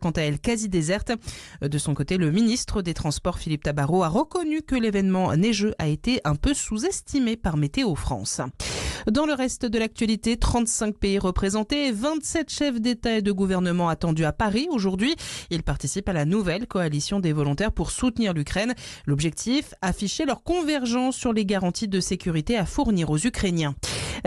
quant à elle quasi déserte. De son côté, le ministre des Transports Philippe Tabarot a reconnu que l'événement neigeux a été un peu sous-estimé par Météo France. Dans le reste de l'actualité, 35 pays représentés et 27 chefs d'État et de gouvernement attendus à Paris aujourd'hui. Ils participent à la nouvelle coalition des volontaires pour soutenir l'Ukraine. L'objectif, afficher leur convergence sur les garanties de sécurité à fournir aux Ukrainiens.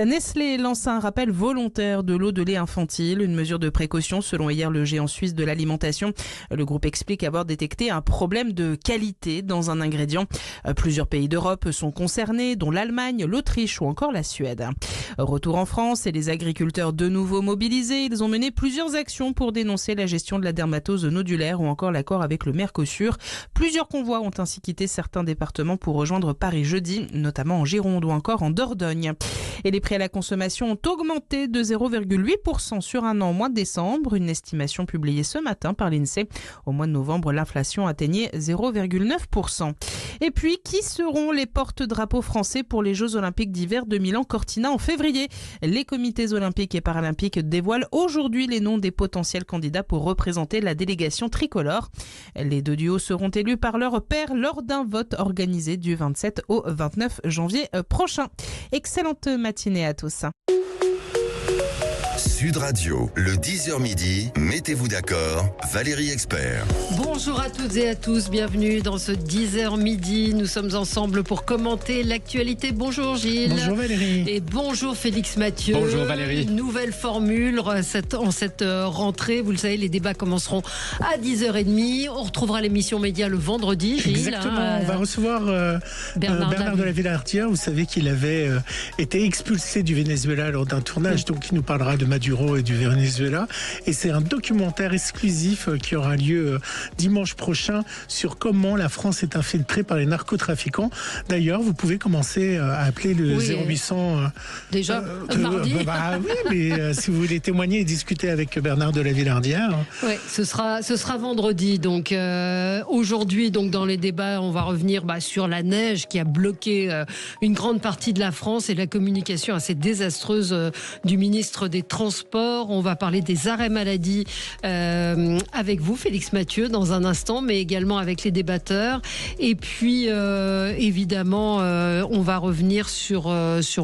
Nestlé lance un rappel volontaire de l'eau de lait infantile, une mesure de précaution selon hier le géant suisse de l'alimentation. Le groupe explique avoir détecté un problème de qualité dans un ingrédient. Plusieurs pays d'Europe sont concernés, dont l'Allemagne, l'Autriche ou encore la Suède. Retour en France et les agriculteurs de nouveau mobilisés. Ils ont mené plusieurs actions pour dénoncer la gestion de la dermatose nodulaire ou encore l'accord avec le Mercosur. Plusieurs convois ont ainsi quitté certains départements pour rejoindre Paris jeudi, notamment en Gironde ou encore en Dordogne. Et les prix à la consommation ont augmenté de 0,8% sur un an au mois de décembre, une estimation publiée ce matin par l'INSEE. Au mois de novembre, l'inflation atteignait 0,9%. Et puis, qui seront les porte-drapeaux français pour les Jeux Olympiques d'hiver de Milan-Cortina en février? Les comités olympiques et paralympiques dévoilent aujourd'hui les noms des potentiels candidats pour représenter la délégation tricolore. Les deux duos seront élus par leur pair lors d'un vote organisé du 27 au 29 janvier prochain. Excellente matinée à tous. Sud Radio, le 10h midi, mettez-vous d'accord, Valérie Expert. Bonjour à toutes et à tous, bienvenue dans ce 10h midi. Nous sommes ensemble pour commenter l'actualité. Bonjour Gilles. Bonjour Valérie. Et bonjour Félix Mathieu. Bonjour Valérie. Nouvelle formule en cette rentrée. Vous le savez, les débats commenceront à 10h30. On retrouvera l'émission Média le vendredi, Gilles. Exactement, on va recevoir Bernard de la Villardière. Vous savez qu'il avait été expulsé du Venezuela lors d'un tournage, donc il nous parlera de Maduro et du Venezuela. Et c'est un documentaire exclusif qui aura lieu dimanche prochain sur comment la France est infiltrée par les narcotrafiquants. D'ailleurs, vous pouvez commencer à appeler le 0800. Déjà, mardi. Oui, mais si vous voulez témoigner et discuter avec Bernard de la Villardière. Oui, ce sera vendredi. Donc aujourd'hui, donc dans les débats, on va revenir sur la neige qui a bloqué une grande partie de la France et la communication assez désastreuse du ministre des Transports. On va parler des arrêts maladie avec vous, Félix Mathieu, dans un instant, mais également avec les débatteurs. Et puis, évidemment, on va revenir sur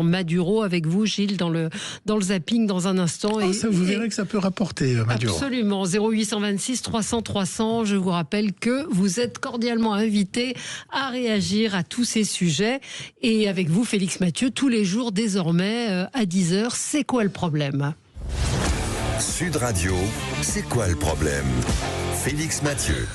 Maduro avec vous, Gilles, dans le zapping dans un instant. Vous verrez que ça peut rapporter, Maduro. Absolument. 0826 300 300. Je vous rappelle que vous êtes cordialement invités à réagir à tous ces sujets. Et avec vous, Félix Mathieu, tous les jours, désormais, à 10h, c'est quoi le problème ? Sud Radio, c'est quoi le problème ? Félix Mathieu.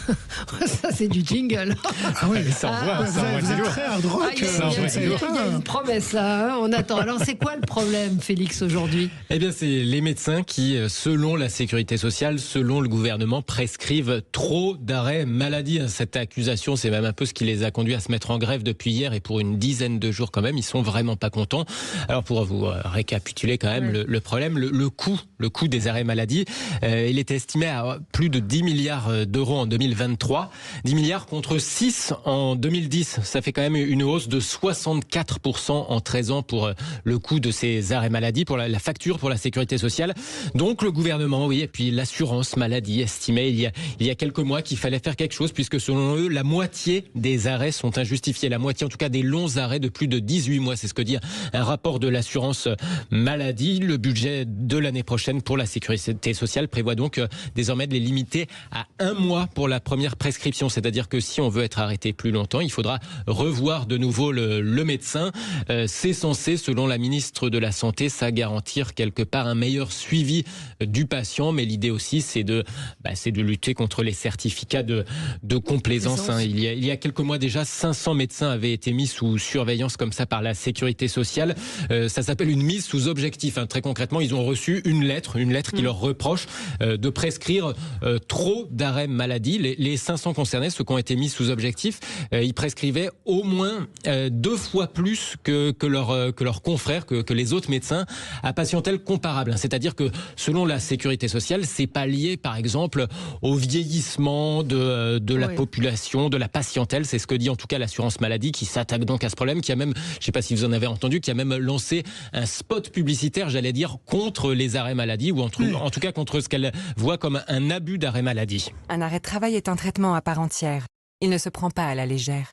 Ça, c'est du jingle. Ah oui, ça envoie du lourd. Très hard rock. Il y a une promesse là, on attend. Alors, c'est quoi le problème, Félix, aujourd'hui ? Eh bien, c'est les médecins qui, selon la sécurité sociale, selon le gouvernement, prescrivent trop d'arrêts maladie. Cette accusation, c'est même un peu ce qui les a conduits à se mettre en grève depuis hier et pour une dizaine de jours quand même. Ils sont vraiment pas contents. Alors, pour vous récapituler quand même le problème, le coût des arrêts maladie, il est estimé à plus de 10 milliards d'euros en 2023, 10 milliards contre 6 en 2010. Ça fait quand même une hausse de 64% en 13 ans pour le coût de ces arrêts maladie, pour la facture pour la sécurité sociale. Donc le gouvernement, et puis l'assurance maladie estimait il y a quelques mois qu'il fallait faire quelque chose puisque selon eux, la moitié des arrêts sont injustifiés. La moitié en tout cas des longs arrêts de plus de 18 mois. C'est ce que dit un rapport de l'assurance maladie. Le budget de l'année prochaine pour la sécurité sociale prévoit donc désormais de les limiter à 1 mois pour la première prescription. C'est-à-dire que si on veut être arrêté plus longtemps, il faudra revoir de nouveau le médecin. C'est censé, selon la ministre de la Santé, ça garantir quelque part un meilleur suivi du patient. Mais l'idée aussi, c'est de lutter contre les certificats de complaisance. Il y a quelques mois déjà, 500 médecins avaient été mis sous surveillance comme ça par la sécurité sociale. Ça s'appelle une mise sous objectif. Très concrètement, ils ont reçu une lettre qui leur reproche de prescrire trop d'arrêts d'arrêt maladie. Les 500 concernés, ceux qui ont été mis sous objectif, ils prescrivaient au moins 2 fois plus que leurs confrères, que les autres médecins à patientèle comparable. C'est-à-dire que selon la sécurité sociale, c'est pas lié par exemple au vieillissement de la population, de la patientèle. C'est ce que dit en tout cas l'assurance maladie qui s'attaque donc à ce problème, qui a même, je ne sais pas si vous en avez entendu, qui a même lancé un spot publicitaire, j'allais dire, contre les arrêts maladie ou en tout cas contre ce qu'elle voit comme un abus d'arrêt maladie. Un arrêt de travail est un traitement à part entière. Il ne se prend pas à la légère.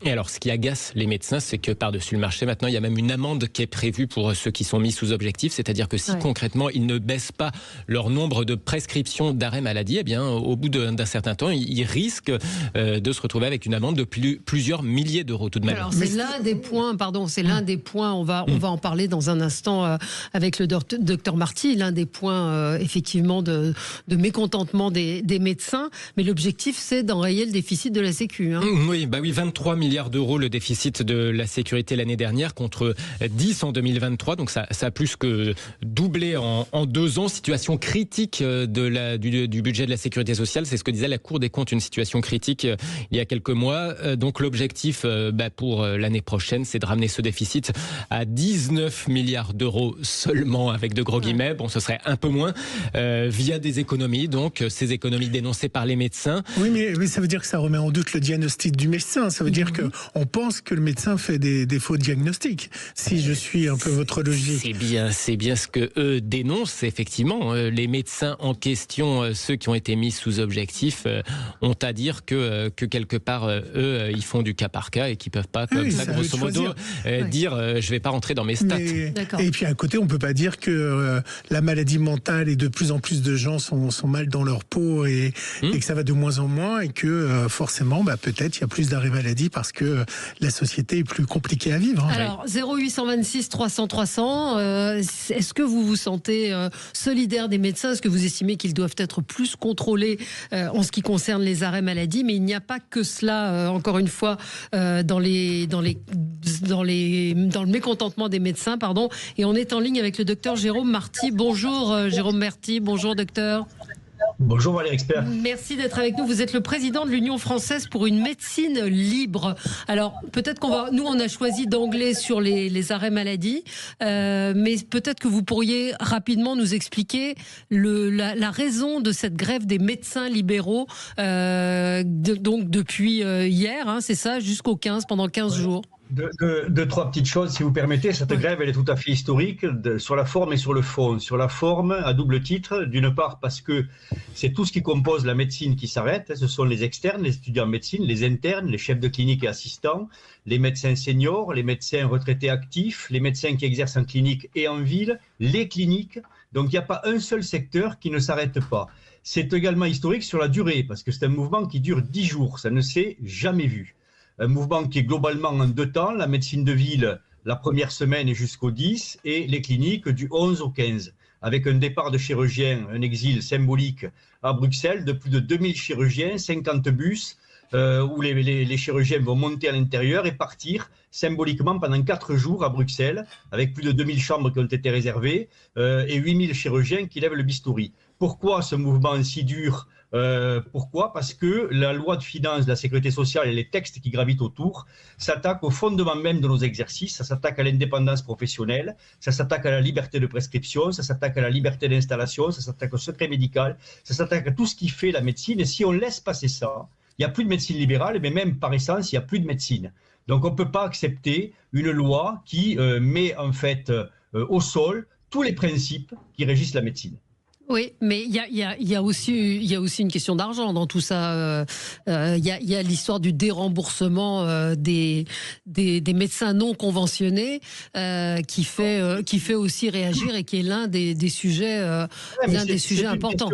Et alors, ce qui agace les médecins, c'est que par-dessus le marché, maintenant, il y a même une amende qui est prévue pour ceux qui sont mis sous objectif. C'est-à-dire que si concrètement, ils ne baissent pas leur nombre de prescriptions d'arrêt maladie, eh bien, au bout d'un certain temps, ils risquent de se retrouver avec une amende de plusieurs milliers d'euros tout de même. Alors, c'est l'un des points, on va en parler dans un instant avec le docteur Marty, l'un des points, effectivement, de mécontentement des médecins. Mais l'objectif, c'est d'enrayer le déficit de la Sécu. Hein. Oui, 23 milliards d'euros le déficit de la sécurité l'année dernière contre 10 en 2023. Donc ça a plus que doublé en 2 ans. Situation critique du budget de la sécurité sociale. C'est ce que disait la Cour des comptes, une situation critique il y a quelques mois. Donc l'objectif pour l'année prochaine, c'est de ramener ce déficit à 19 milliards d'euros seulement, avec de gros guillemets. Bon, ce serait un peu moins via des économies. Donc ces économies dénoncées par les médecins. Oui, mais ça veut dire que ça remet en doute le diagnostic du médecin. Ça veut dire qu'on pense que le médecin fait des faux diagnostics, si je suis un peu votre logique. C'est bien ce que eux dénoncent, effectivement. Les médecins en question, ceux qui ont été mis sous objectif, ont à dire que quelque part, eux, ils font du cas par cas et qu'ils ne peuvent pas, comme ça, grosso modo, dire je ne vais pas rentrer dans mes stats. Et puis à côté, on ne peut pas dire que la maladie mentale et de plus en plus de gens sont mal dans leur peau et que ça va de moins en moins et que forcément, peut-être, il y a plus d'arrêt maladie parce que la société est plus compliquée à vivre. Alors, 0826 300 300, est-ce que vous vous sentez solidaire des médecins? Est-ce que vous estimez qu'ils doivent être plus contrôlés en ce qui concerne les arrêts maladie? Mais il n'y a pas que cela, encore une fois, dans le mécontentement des médecins, pardon. Et on est en ligne avec le docteur Jérôme Marty. Bonjour Jérôme Marty, bonjour docteur. Bonjour Valérie Expert. Merci d'être avec nous. Vous êtes le président de l'Union française pour une médecine libre. Alors peut-être nous on a choisi d'angler sur les arrêts maladie, mais peut-être que vous pourriez rapidement nous expliquer la raison de cette grève des médecins libéraux, donc depuis hier, c'est ça, jusqu'au 15, pendant 15 jours. Deux, trois petites choses, si vous permettez. Cette grève, elle est tout à fait historique sur la forme et sur le fond. Sur la forme, à double titre, d'une part parce que c'est tout ce qui compose la médecine qui s'arrête. Ce sont les externes, les étudiants en médecine, les internes, les chefs de clinique et assistants, les médecins seniors, les médecins retraités actifs, les médecins qui exercent en clinique et en ville, les cliniques. Donc il n'y a pas un seul secteur qui ne s'arrête pas. C'est également historique sur la durée, parce que c'est un mouvement qui dure 10 jours. Ça ne s'est jamais vu. Un mouvement qui est globalement en 2 temps, la médecine de ville la première semaine et jusqu'au 10, et les cliniques du 11 au 15, avec un départ de chirurgiens, un exil symbolique à Bruxelles de plus de 2000 chirurgiens, 50 bus, où les chirurgiens vont monter à l'intérieur et partir symboliquement pendant 4 jours à Bruxelles, avec plus de 2000 chambres qui ont été réservées, et 8000 chirurgiens qui lèvent le bistouri. Pourquoi ce mouvement si dur ? Pourquoi ? Parce que la loi de finances de la sécurité sociale et les textes qui gravitent autour s'attaquent au fondement même de nos exercices, ça s'attaque à l'indépendance professionnelle, ça s'attaque à la liberté de prescription, ça s'attaque à la liberté d'installation, ça s'attaque au secret médical, ça s'attaque à tout ce qui fait la médecine. Et si on laisse passer ça, il n'y a plus de médecine libérale, mais même par essence, il n'y a plus de médecine. Donc on ne peut pas accepter une loi qui met en fait au sol tous les principes qui régissent la médecine. Oui, mais il y a aussi une question d'argent dans tout ça. Il y a l'histoire du déremboursement des médecins non conventionnés qui fait aussi réagir et qui est l'un des sujets importants.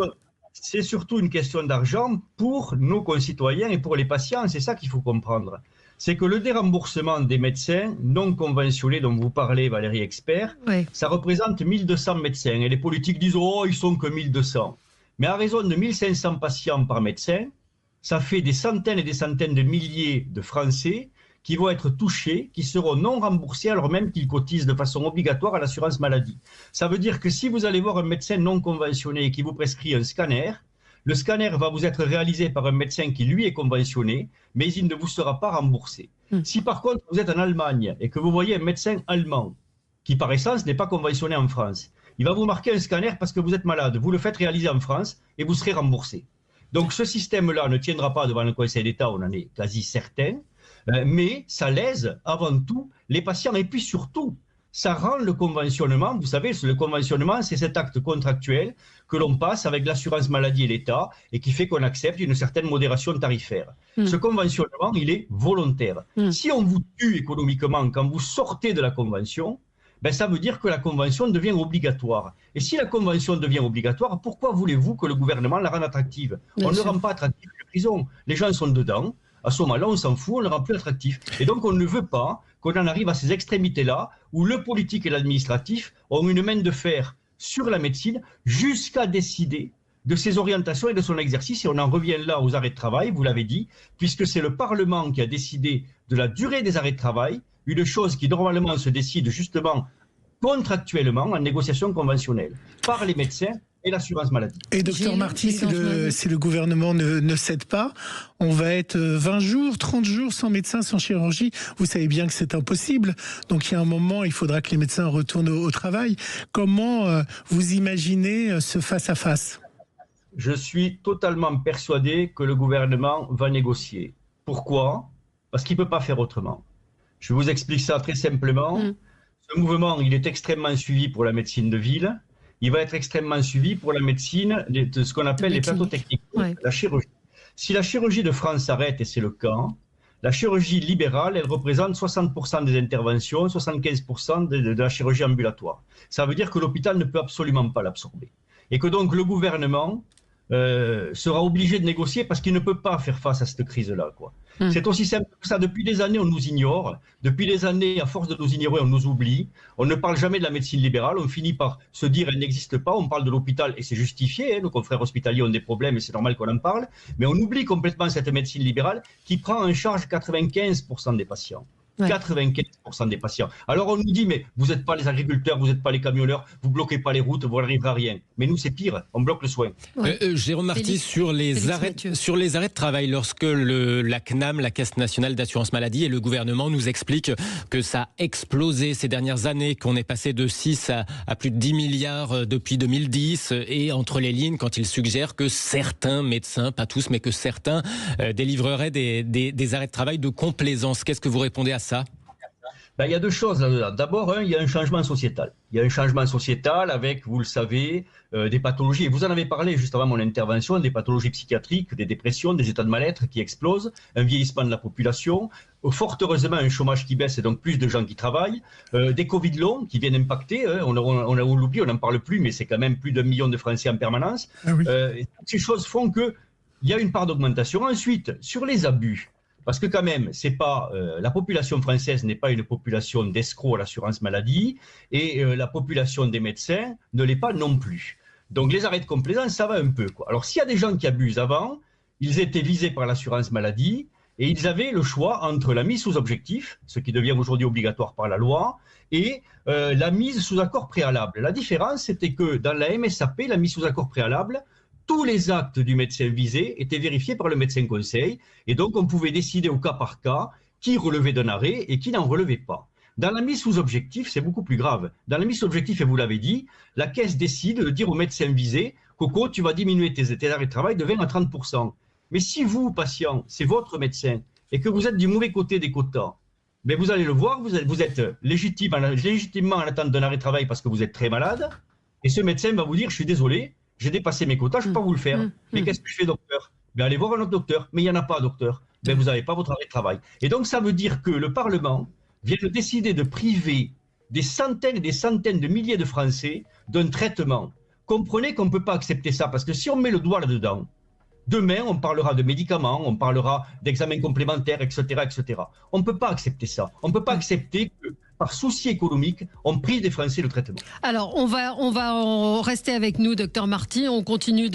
C'est surtout une question d'argent pour nos concitoyens et pour les patients. C'est ça qu'il faut comprendre. C'est que le déremboursement des médecins non conventionnés dont vous parlez, Valérie Expert, ça représente 1200 médecins. Et les politiques disent « Oh, ils sont que 1200 ». Mais à raison de 1500 patients par médecin, ça fait des centaines et des centaines de milliers de Français qui vont être touchés, qui seront non remboursés alors même qu'ils cotisent de façon obligatoire à l'assurance maladie. Ça veut dire que si vous allez voir un médecin non conventionné qui vous prescrit un scanner, Le scanner va vous être réalisé par un médecin qui, lui, est conventionné, mais il ne vous sera pas remboursé. Si par contre, vous êtes en Allemagne et que vous voyez un médecin allemand, qui par essence n'est pas conventionné en France, il va vous marquer un scanner parce que vous êtes malade. Vous le faites réaliser en France et vous serez remboursé. Donc ce système-là ne tiendra pas devant le Conseil d'État, on en est quasi certain, mais ça lèse avant tout les patients. Et puis surtout, ça rend le conventionnement, vous savez, le conventionnement, c'est cet acte contractuel que l'on passe avec l'assurance maladie et l'État et qui fait qu'on accepte une certaine modération tarifaire. Ce conventionnement, il est volontaire. Si on vous tue économiquement quand vous sortez de la convention, ben ça veut dire que la convention devient obligatoire. Et si la convention devient obligatoire, pourquoi voulez-vous que le gouvernement la rende attractive? On ne rend pas attractive la prison. Les gens sont dedans. À ce moment-là, on s'en fout, on ne le rend plus attractif. Et donc, on ne veut pas qu'on en arrive à ces extrémités-là où le politique et l'administratif ont une main de fer sur la médecine jusqu'à décider de ses orientations et de son exercice. Et on en revient là aux arrêts de travail, vous l'avez dit, puisque c'est le Parlement qui a décidé de la durée des arrêts de travail, une chose qui normalement se décide justement contractuellement en négociation conventionnelle par les médecins et l'assurance maladie. Et docteur Marty, si le gouvernement ne cède pas, on va être 20 jours, 30 jours sans médecin, sans chirurgie. Vous savez bien que c'est impossible. Donc il y a un moment, il faudra que les médecins retournent au travail. Comment vous imaginez ce face-à-face? Je suis totalement persuadé que le gouvernement va négocier. Pourquoi? Parce qu'il ne peut pas faire autrement. Je vous explique ça très simplement. Ce mouvement, il est extrêmement suivi pour la médecine de ville. Il va être extrêmement suivi pour la médecine de ce qu'on appelle les plateaux techniques, la chirurgie. Si la chirurgie de France s'arrête, et c'est le cas, la chirurgie libérale, elle représente 60% des interventions, 75% de la chirurgie ambulatoire. Ça veut dire que l'hôpital ne peut absolument pas l'absorber. Et que donc le gouvernement sera obligé de négocier parce qu'il ne peut pas faire face à cette crise-là, quoi. C'est aussi simple que ça. Depuis des années, on nous ignore. Depuis des années, à force de nous ignorer, on nous oublie. On ne parle jamais de la médecine libérale. On finit par se dire elle n'existe pas. On parle de l'hôpital et c'est justifié. Nos confrères hospitaliers ont des problèmes et c'est normal qu'on en parle. Mais on oublie complètement cette médecine libérale qui prend en charge 95% des patients. 95% des patients. Alors on nous dit, mais vous n'êtes pas les agriculteurs, vous n'êtes pas les camionneurs, vous ne bloquez pas les routes, vous n'arriverez à rien. Mais nous, c'est pire, on bloque le soin. Jérôme Marty, sur les arrêts de travail, lorsque la CNAM, la Caisse nationale d'assurance maladie, et le gouvernement nous expliquent que ça a explosé ces dernières années, qu'on est passé de 6 à plus de 10 milliards depuis 2010, et entre les lignes, quand ils suggèrent que certains médecins, pas tous, mais que certains, délivreraient des arrêts de travail de complaisance. Qu'est-ce que vous répondez à ça? Il y a deux choses là-dedans. D'abord, il y a un changement sociétal. Il y a un changement sociétal avec, vous le savez, des pathologies. Et vous en avez parlé juste avant mon intervention, des pathologies psychiatriques, des dépressions, des états de mal-être qui explosent, un vieillissement de la population, fort heureusement un chômage qui baisse et donc plus de gens qui travaillent, des Covid longs qui viennent impacter. On l'oublie, on n'en parle plus, mais c'est quand même plus d'1 million de Français en permanence. Ces choses font qu'il y a une part d'augmentation. Ensuite, sur les abus, parce que quand même, c'est pas la population française n'est pas une population d'escrocs à l'assurance maladie et la population des médecins ne l'est pas non plus. Donc les arrêts de complaisance, ça va un peu, quoi. Alors s'il y a des gens qui abusent avant, ils étaient visés par l'assurance maladie et ils avaient le choix entre la mise sous objectif, ce qui devient aujourd'hui obligatoire par la loi, et la mise sous accord préalable. La différence, c'était que dans la MSAP, la mise sous accord préalable, tous les actes du médecin visé étaient vérifiés par le médecin conseil et donc on pouvait décider au cas par cas qui relevait d'un arrêt et qui n'en relevait pas. Dans la mise sous objectif, c'est beaucoup plus grave. Dans la mise sous objectif, et vous l'avez dit, la caisse décide de dire au médecin visé « Coco, tu vas diminuer tes arrêts de travail de 20 à 30%. » Mais si vous, patient, c'est votre médecin et que vous êtes du mauvais côté des quotas, mais vous allez le voir, vous êtes légitimement en attente d'un arrêt de travail parce que vous êtes très malade et ce médecin va vous dire « Je suis désolé, j'ai dépassé mes quotas, je ne peux pas vous le faire. Mais qu'est-ce que je fais, docteur? Allez voir un autre docteur. Mais il n'y en a pas, docteur. Vous n'avez pas votre arrêt de travail. » Et donc, ça veut dire que le Parlement vient de décider de priver des centaines et des centaines de milliers de Français d'un traitement. Comprenez qu'on ne peut pas accepter ça, parce que si on met le doigt là-dedans, demain, on parlera de médicaments, on parlera d'examens complémentaires, etc., etc. On ne peut pas accepter ça. On ne peut pas accepter que par souci économique, ont pris des Français le traitement. Alors, on va en rester avec nous, docteur Marty. On continue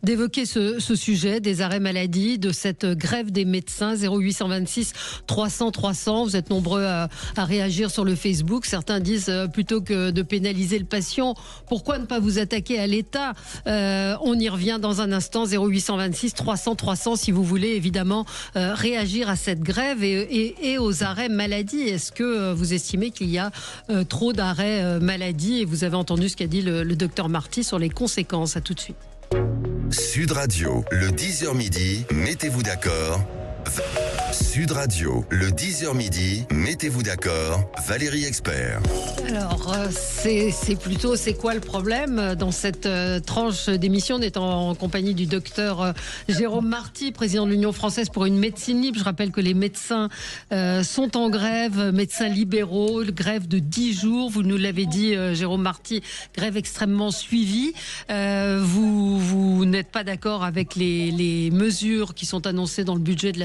d'évoquer ce sujet des arrêts maladie, de cette grève des médecins. 0826 300 300. Vous êtes nombreux à réagir sur le Facebook. Certains disent plutôt que de pénaliser le patient, pourquoi ne pas vous attaquer à l'État ? On y revient dans un instant. 0826 300 300 si vous voulez évidemment réagir à cette grève et aux arrêts maladie. Est-ce que vous estimez qu'il y a trop d'arrêts maladie? Et vous avez entendu ce qu'a dit le docteur Marty sur les conséquences. À tout de suite. Sud Radio, le 10h midi, mettez-vous d'accord. Sud Radio, le 10h midi, mettez-vous d'accord, Valérie Expert. Alors, c'est plutôt, c'est quoi le problème dans cette tranche d'émission? On est en compagnie du docteur Jérôme Marty, président de l'Union française pour une médecine libre. Je rappelle que les médecins sont en grève, médecins libéraux, grève de 10 jours. Vous nous l'avez dit, Jérôme Marty, grève extrêmement suivie. Vous n'êtes pas d'accord avec les mesures qui sont annoncées dans le budget de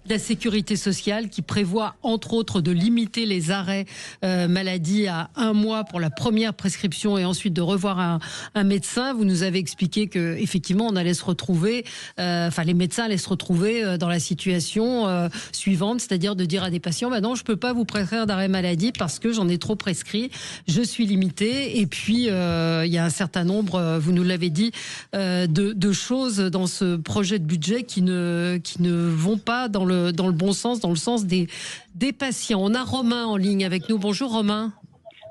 la sécurité sociale, qui prévoit entre autres de limiter les arrêts maladie à 1 mois pour la première prescription et ensuite de revoir un médecin. Vous nous avez expliqué que effectivement on allait se retrouver, les médecins allaient se retrouver dans la situation suivante, c'est-à-dire de dire à des patients non, je peux pas vous prescrire d'arrêt maladie parce que j'en ai trop prescrit, je suis limité. Et puis il y a un certain nombre, vous nous l'avez dit, de choses dans ce projet de budget qui ne vont pas dans le bon sens, dans le sens des patients. On a Romain en ligne avec nous. Bonjour Romain.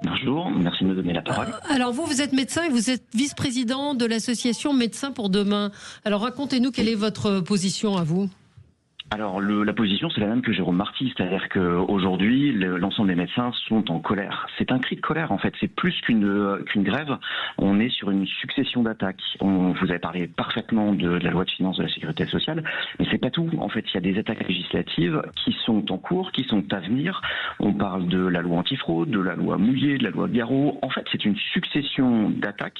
Bonjour, merci de me donner la parole. Alors vous êtes médecin et vous êtes vice-président de l'association Médecins pour demain. Alors racontez-nous quelle est votre position à vous. Alors la position c'est la même que Jérôme Marty, c'est-à-dire qu'aujourd'hui l'ensemble des médecins sont en colère. C'est un cri de colère en fait, c'est plus qu'une grève, on est sur une succession d'attaques. Vous avez parlé parfaitement de la loi de finances de la sécurité sociale, mais c'est pas tout. En fait, il y a des attaques législatives qui sont en cours, qui sont à venir. On parle de la loi antifraude, de la loi Mouillé, de la loi Garot. En fait, c'est une succession d'attaques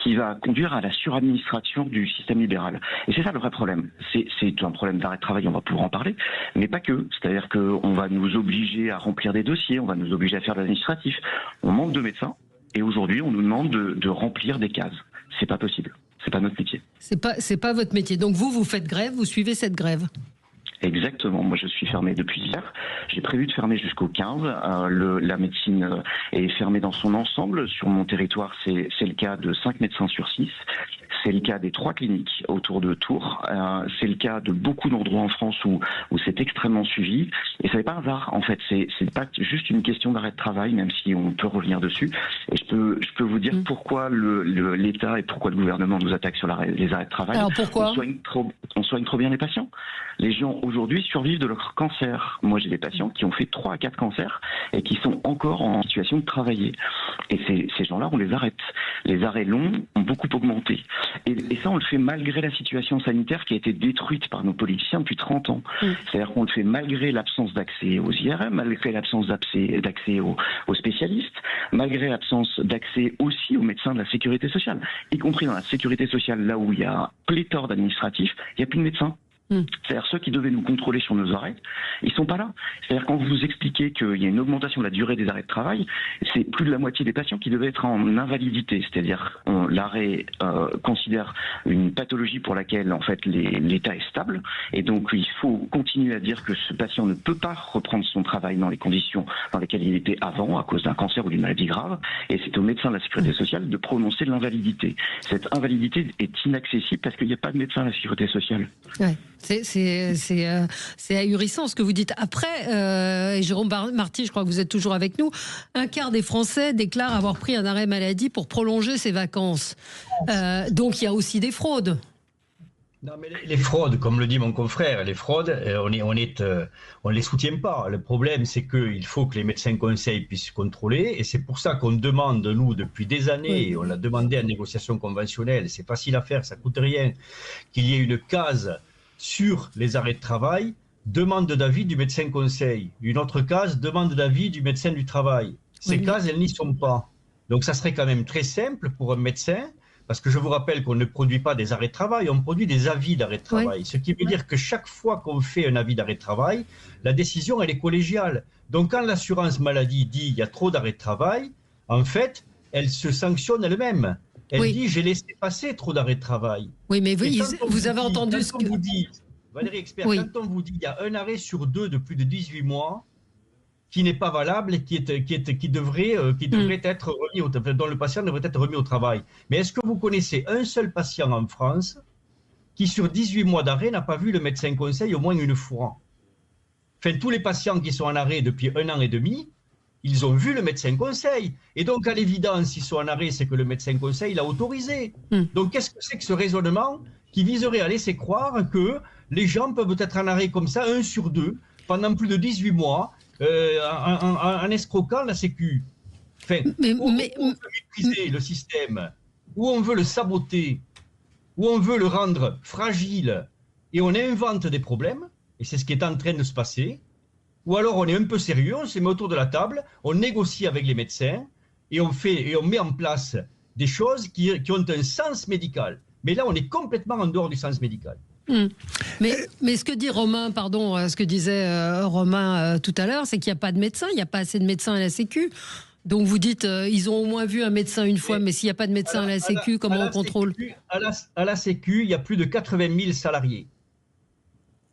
qui va conduire à la suradministration du système libéral. Et c'est ça le vrai problème. C'est un problème d'arrêt de travail, on va pouvoir en parler, mais pas que. C'est-à-dire qu'on va nous obliger à remplir des dossiers, on va nous obliger à faire de l'administratif. On manque de médecins et aujourd'hui on nous demande de remplir des cases. C'est pas possible. C'est pas notre métier. C'est pas votre métier. Donc vous faites grève, vous suivez cette grève. Exactement. Moi, je suis fermé depuis hier. J'ai prévu de fermer jusqu'au 15. La médecine est fermée dans son ensemble. Sur mon territoire, c'est le cas de 5 médecins sur 6. C'est le cas des 3 cliniques autour de Tours. C'est le cas de beaucoup d'endroits en France où c'est extrêmement suivi. Et ça n'est pas un hasard, en fait. C'est pas juste une question d'arrêt de travail, même si on peut revenir dessus. Et je peux vous dire pourquoi l'État et pourquoi le gouvernement nous attaque sur les arrêts de travail. Alors pourquoi on soigne trop bien les patients. Les gens aujourd'hui survivent de leur cancer. Moi, j'ai des patients qui ont fait 3 à 4 cancers et qui sont encore en situation de travailler. Et ces gens-là, on les arrête. Les arrêts longs ont beaucoup augmenté. Et ça, on le fait malgré la situation sanitaire qui a été détruite par nos politiciens depuis 30 ans. C'est-à-dire qu'on le fait malgré l'absence d'accès aux IRM, malgré l'absence d'accès aux spécialistes, malgré l'absence d'accès aussi aux médecins de la sécurité sociale. Y compris dans la sécurité sociale, là où il y a un pléthore d'administratifs, il n'y a plus de médecins. C'est-à-dire ceux qui devaient nous contrôler sur nos arrêts, ils sont pas là. C'est-à-dire quand vous expliquez qu'il y a une augmentation de la durée des arrêts de travail, c'est plus de la moitié des patients qui devaient être en invalidité. C'est-à-dire l'arrêt considère une pathologie pour laquelle en fait l'état est stable et donc il faut continuer à dire que ce patient ne peut pas reprendre son travail dans les conditions dans lesquelles il était avant à cause d'un cancer ou d'une maladie grave. Et c'est au médecin de la sécurité sociale de prononcer l'invalidité. Cette invalidité est inaccessible parce qu'il n'y a pas de médecin de la sécurité sociale. Ouais. C'est ahurissant ce que vous dites. Après, Jérôme Marty, je crois que vous êtes toujours avec nous, 1/4 des Français déclarent avoir pris un arrêt maladie pour prolonger ses vacances. Donc il y a aussi des fraudes. Non, mais les fraudes, comme le dit mon confrère, les fraudes, on les soutient pas. Le problème, c'est qu'il faut que les médecins conseils puissent contrôler, et c'est pour ça qu'on demande, nous, depuis des années, on l'a demandé en négociation conventionnelle, c'est facile à faire, ça coûte rien, qu'il y ait une case sur les arrêts de travail, demande d'avis du médecin conseil. Une autre case, demande d'avis du médecin du travail. Ces cases, elles n'y sont pas. Donc ça serait quand même très simple pour un médecin, parce que je vous rappelle qu'on ne produit pas des arrêts de travail, on produit des avis d'arrêt de travail. Ce qui veut dire que chaque fois qu'on fait un avis d'arrêt de travail, la décision, elle est collégiale. Donc quand l'assurance maladie dit il y a trop d'arrêts de travail, en fait, elle se sanctionne elle-même. Elle dit j'ai laissé passer trop d'arrêts de travail. Oui, mais vous avez entendu ce que... vous dit, Valérie Expert, quand on vous dit il y a un arrêt sur 2 de plus de 18 mois qui n'est pas valable et qui devrait être remis dont le patient devrait être remis au travail. Mais est-ce que vous connaissez un seul patient en France qui, sur 18 mois d'arrêt, n'a pas vu le médecin conseil au moins une fois? Enfin, tous les patients qui sont en arrêt depuis 1 an et demi, ils ont vu le médecin conseil. Et donc, à l'évidence, s'ils sont en arrêt, c'est que le médecin conseil l'a autorisé. Donc, qu'est-ce que c'est que ce raisonnement qui viserait à laisser croire que les gens peuvent être en arrêt comme ça, 1 sur 2, pendant plus de 18 mois, en escroquant la Sécu? Enfin, on veut maîtriser le système, où on veut le saboter, où on veut le rendre fragile, et on invente des problèmes, et c'est ce qui est en train de se passer. Ou alors on est un peu sérieux, on se met autour de la table, on négocie avec les médecins, et on met en place des choses qui ont un sens médical. Mais là, on est complètement en dehors du sens médical. Mais ce que dit Romain, ce que disait Romain tout à l'heure, c'est qu'il n'y a pas de médecins, il n'y a pas assez de médecins à la Sécu. Donc vous dites, ils ont au moins vu un médecin une fois, mais s'il n'y a pas de médecin à la Sécu, comment on contrôle? À la Sécu, il y a plus de 80 000 salariés.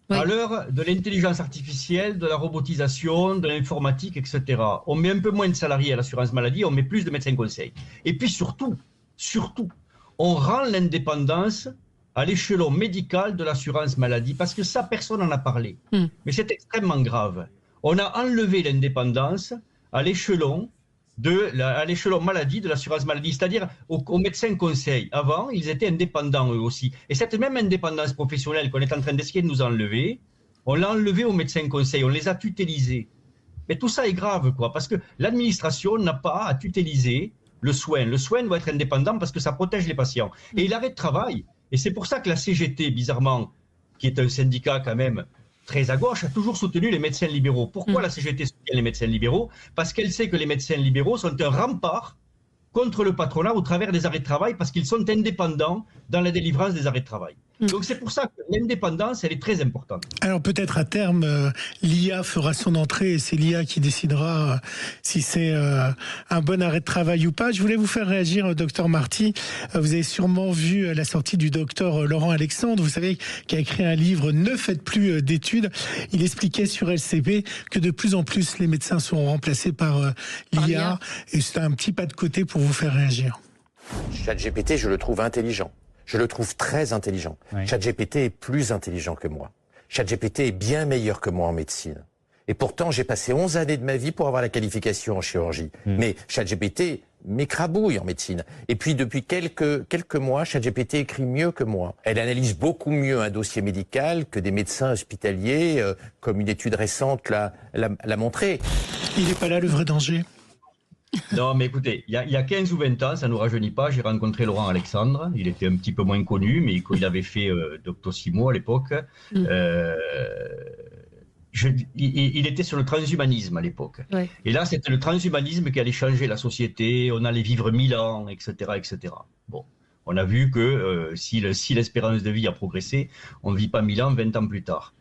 À l'heure de l'intelligence artificielle, de la robotisation, de l'informatique, etc. On met un peu moins de salariés à l'assurance maladie, on met plus de médecins conseils. Et puis surtout, on rend l'indépendance à l'échelon médical de l'assurance maladie, parce que ça, personne n'en a parlé. Mais c'est extrêmement grave. On a enlevé l'indépendance à l'échelon maladie de l'assurance maladie, c'est-à-dire aux médecins conseils. Avant, ils étaient indépendants eux aussi. Et cette même indépendance professionnelle qu'on est en train d'essayer de nous enlever, on l'a enlevée aux médecins conseils, on les a tutélisés. Mais tout ça est grave, parce que l'administration n'a pas à tutéliser le soin. Le soin doit être indépendant parce que ça protège les patients. Et l'arrêt de travail, et c'est pour ça que la CGT, bizarrement, qui est un syndicat quand même très à gauche, a toujours soutenu les médecins libéraux. Pourquoi la CGT soutient les médecins libéraux? Parce qu'elle sait que les médecins libéraux sont un rempart contre le patronat au travers des arrêts de travail, parce qu'ils sont indépendants dans la délivrance des arrêts de travail. Donc c'est pour ça que l'indépendance, elle est très importante. Alors peut-être à terme, l'IA fera son entrée et c'est l'IA qui décidera si c'est un bon arrêt de travail ou pas. Je voulais vous faire réagir, docteur Marty. Vous avez sûrement vu la sortie du docteur Laurent Alexandre, vous savez, qui a écrit un livre « Ne faites plus d'études ». Il expliquait sur LCP que de plus en plus les médecins sont remplacés par l'IA. Et c'est un petit pas de côté pour vous faire réagir. ChatGPT, je le trouve intelligent. Je le trouve très intelligent. ChatGPT est plus intelligent que moi. ChatGPT est bien meilleur que moi en médecine. Et pourtant, j'ai passé 11 années de ma vie pour avoir la qualification en chirurgie. Mais ChatGPT m'écrabouille en médecine. Et puis, depuis quelques mois, ChatGPT écrit mieux que moi. Elle analyse beaucoup mieux un dossier médical que des médecins hospitaliers, comme une étude récente l'a montré. Il n'est pas là le vrai danger. Non, mais écoutez, il y a 15 ou 20 ans, ça ne nous rajeunit pas, j'ai rencontré Laurent Alexandre. Il était un petit peu moins connu, mais il avait fait Doctissimo à l'époque. Il était sur le transhumanisme à l'époque. Et là, c'était le transhumanisme qui allait changer la société. On allait vivre 1000 ans, etc., etc. Bon, on a vu que si l'espérance de vie a progressé, on ne vit pas 1000 ans, 20 ans plus tard.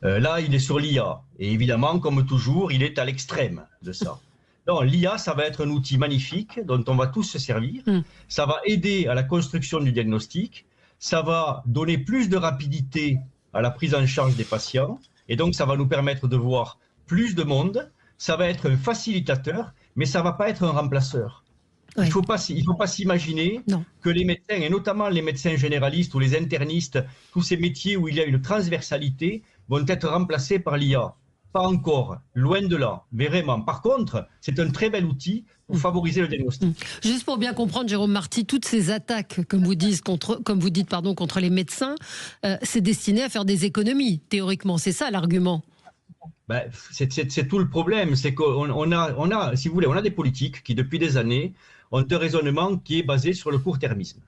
Là, il est sur l'IA. Et évidemment, comme toujours, il est à l'extrême de ça. Non, l'IA, ça va être un outil magnifique dont on va tous se servir. Ça va aider à la construction du diagnostic. Ça va donner plus de rapidité à la prise en charge des patients. Et donc, ça va nous permettre de voir plus de monde. Ça va être un facilitateur, mais ça ne va pas être un remplaceur. Il ne faut pas s'imaginer que les médecins, et notamment les médecins généralistes ou les internistes, tous ces métiers où il y a une transversalité, vont être remplacés par l'IA. Pas encore, loin de là, mais vraiment. Par contre, c'est un très bel outil pour favoriser le diagnostic. Juste pour bien comprendre, Jérôme Marty, toutes ces attaques, comme vous dites, contre les médecins, c'est destiné à faire des économies, théoriquement. C'est ça l'argument. C'est tout le problème. C'est qu'on a, si vous voulez, on a des politiques qui, depuis des années, ont un raisonnement qui est basé sur le court-termisme.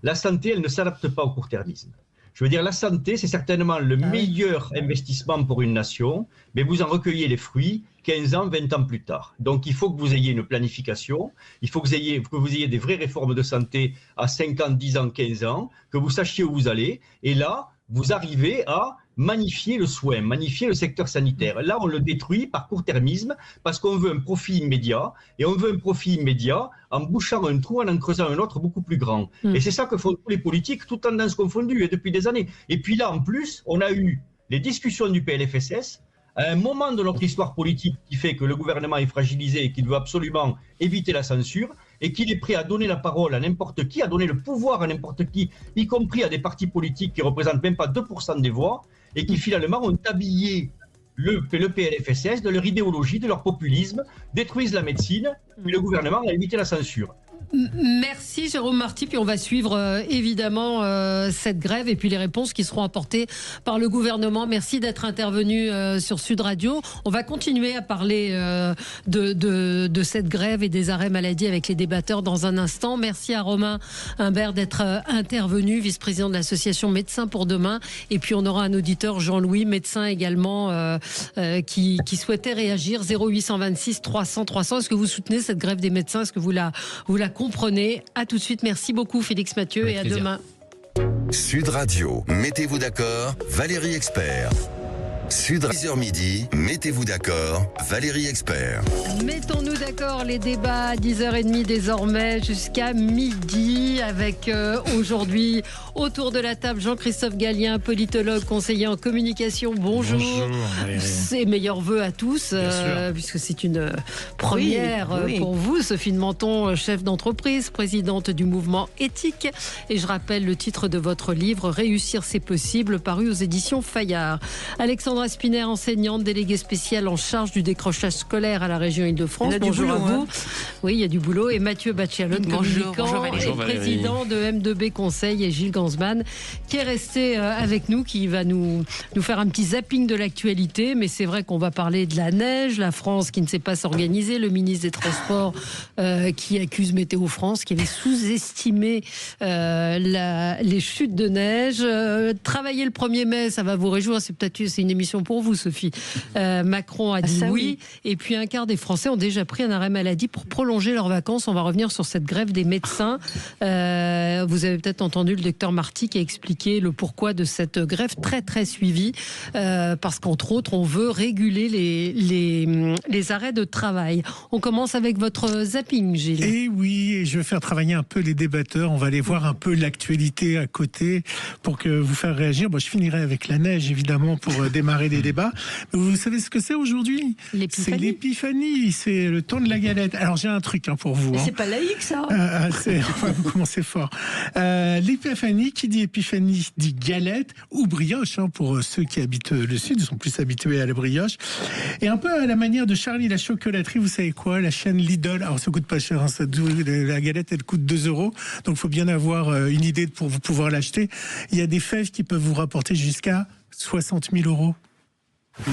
La santé, elle ne s'adapte pas au court-termisme. Je veux dire, la santé, c'est certainement le meilleur investissement pour une nation, mais vous en recueillez les fruits 15 ans, 20 ans plus tard. Donc il faut que vous ayez une planification, il faut que vous ayez des vraies réformes de santé à 5 ans, 10 ans, 15 ans, que vous sachiez où vous allez, et là, vous arrivez à magnifier le soin, magnifier le secteur sanitaire. Là, on le détruit par court-termisme parce qu'on veut un profit immédiat, et on veut un profit immédiat en bouchant un trou, en creusant un autre beaucoup plus grand. Et c'est ça que font tous les politiques, toutes tendances confondues, et depuis des années. Et puis là, en plus, on a eu les discussions du PLFSS, à un moment de notre histoire politique qui fait que le gouvernement est fragilisé et qu'il veut absolument éviter la censure et qu'il est prêt à donner la parole à n'importe qui, à donner le pouvoir à n'importe qui, y compris à des partis politiques qui ne représentent même pas 2% des voix et qui finalement ont habillé le PLFSS de leur idéologie, de leur populisme, détruisent la médecine et le gouvernement a évité la censure. Merci Jérôme Marty, puis on va suivre évidemment cette grève et puis les réponses qui seront apportées par le gouvernement. Merci d'être intervenu sur Sud Radio. On va continuer à parler de cette grève et des arrêts maladie avec les débatteurs dans un instant. Merci à Romain Humbert d'être intervenu, vice-président de l'association Médecins pour demain. Et puis on aura un auditeur, Jean-Louis, médecin également, qui souhaitait réagir. 0826 300 300. Est-ce que vous soutenez cette grève des médecins? Est-ce que vous la comprenez? À tout de suite. Merci beaucoup Félix Mathieu et à demain. Sud Radio, mettez-vous d'accord, Valérie Expert. Sud 10h midi, mettez-vous d'accord, Valérie Expert. Mettons-nous d'accord, les débats 10h30 désormais jusqu'à midi avec aujourd'hui autour de la table Jean-Christophe Gallien, politologue, conseiller en communication. Bonjour. C'est meilleurs vœux à tous puisque c'est une première pour vous. Sophie de Menton, chef d'entreprise, présidente du mouvement éthique. Et je rappelle le titre de votre livre Réussir c'est possible, paru aux éditions Fayard. Alexandra Spiner, enseignante, déléguée spéciale en charge du décrochage scolaire à la région Île-de-France. Bonjour à vous. Oui, il y a du boulot. Et Mathieu Bachelot, communicant et président de M2B Conseil, et Gilles Gansman, qui est resté avec nous, qui va nous faire un petit zapping de l'actualité. Mais c'est vrai qu'on va parler de la neige, la France qui ne sait pas s'organiser, le ministre des Transports qui accuse Météo France, qui avait sous-estimé les chutes de neige. Travailler le 1er mai, ça va vous réjouir. C'est une émission pour vous, Sophie. Macron a dit oui. Et puis un quart des Français ont déjà pris un arrêt maladie pour prolonger leurs vacances. On va revenir sur cette grève des médecins. Vous avez peut-être entendu le docteur Marty qui a expliqué le pourquoi de cette grève très très suivie. Parce qu'entre autres, on veut réguler les arrêts de travail. On commence avec votre zapping, Gilles. Et oui, et je vais faire travailler un peu les débatteurs. On va aller voir un peu l'actualité à côté pour que vous faire réagir. Bon, je finirai avec la neige, évidemment, pour démarrer les débats. Mais vous savez ce que c'est aujourd'hui? C'est l'épiphanie, c'est le temps de la galette. Alors j'ai un truc pour vous. C'est pas laïque ça. Vous commencez fort. L'épiphanie, qui dit épiphanie dit galette ou brioche, pour ceux qui habitent le sud, ils sont plus habitués à la brioche. Et un peu à la manière de Charlie la chocolaterie, vous savez quoi, la chaîne Lidl. Alors ça coûte pas cher, la galette elle coûte 2 €, donc il faut bien avoir une idée pour pouvoir l'acheter. Il y a des fèves qui peuvent vous rapporter jusqu'à 60 000 €.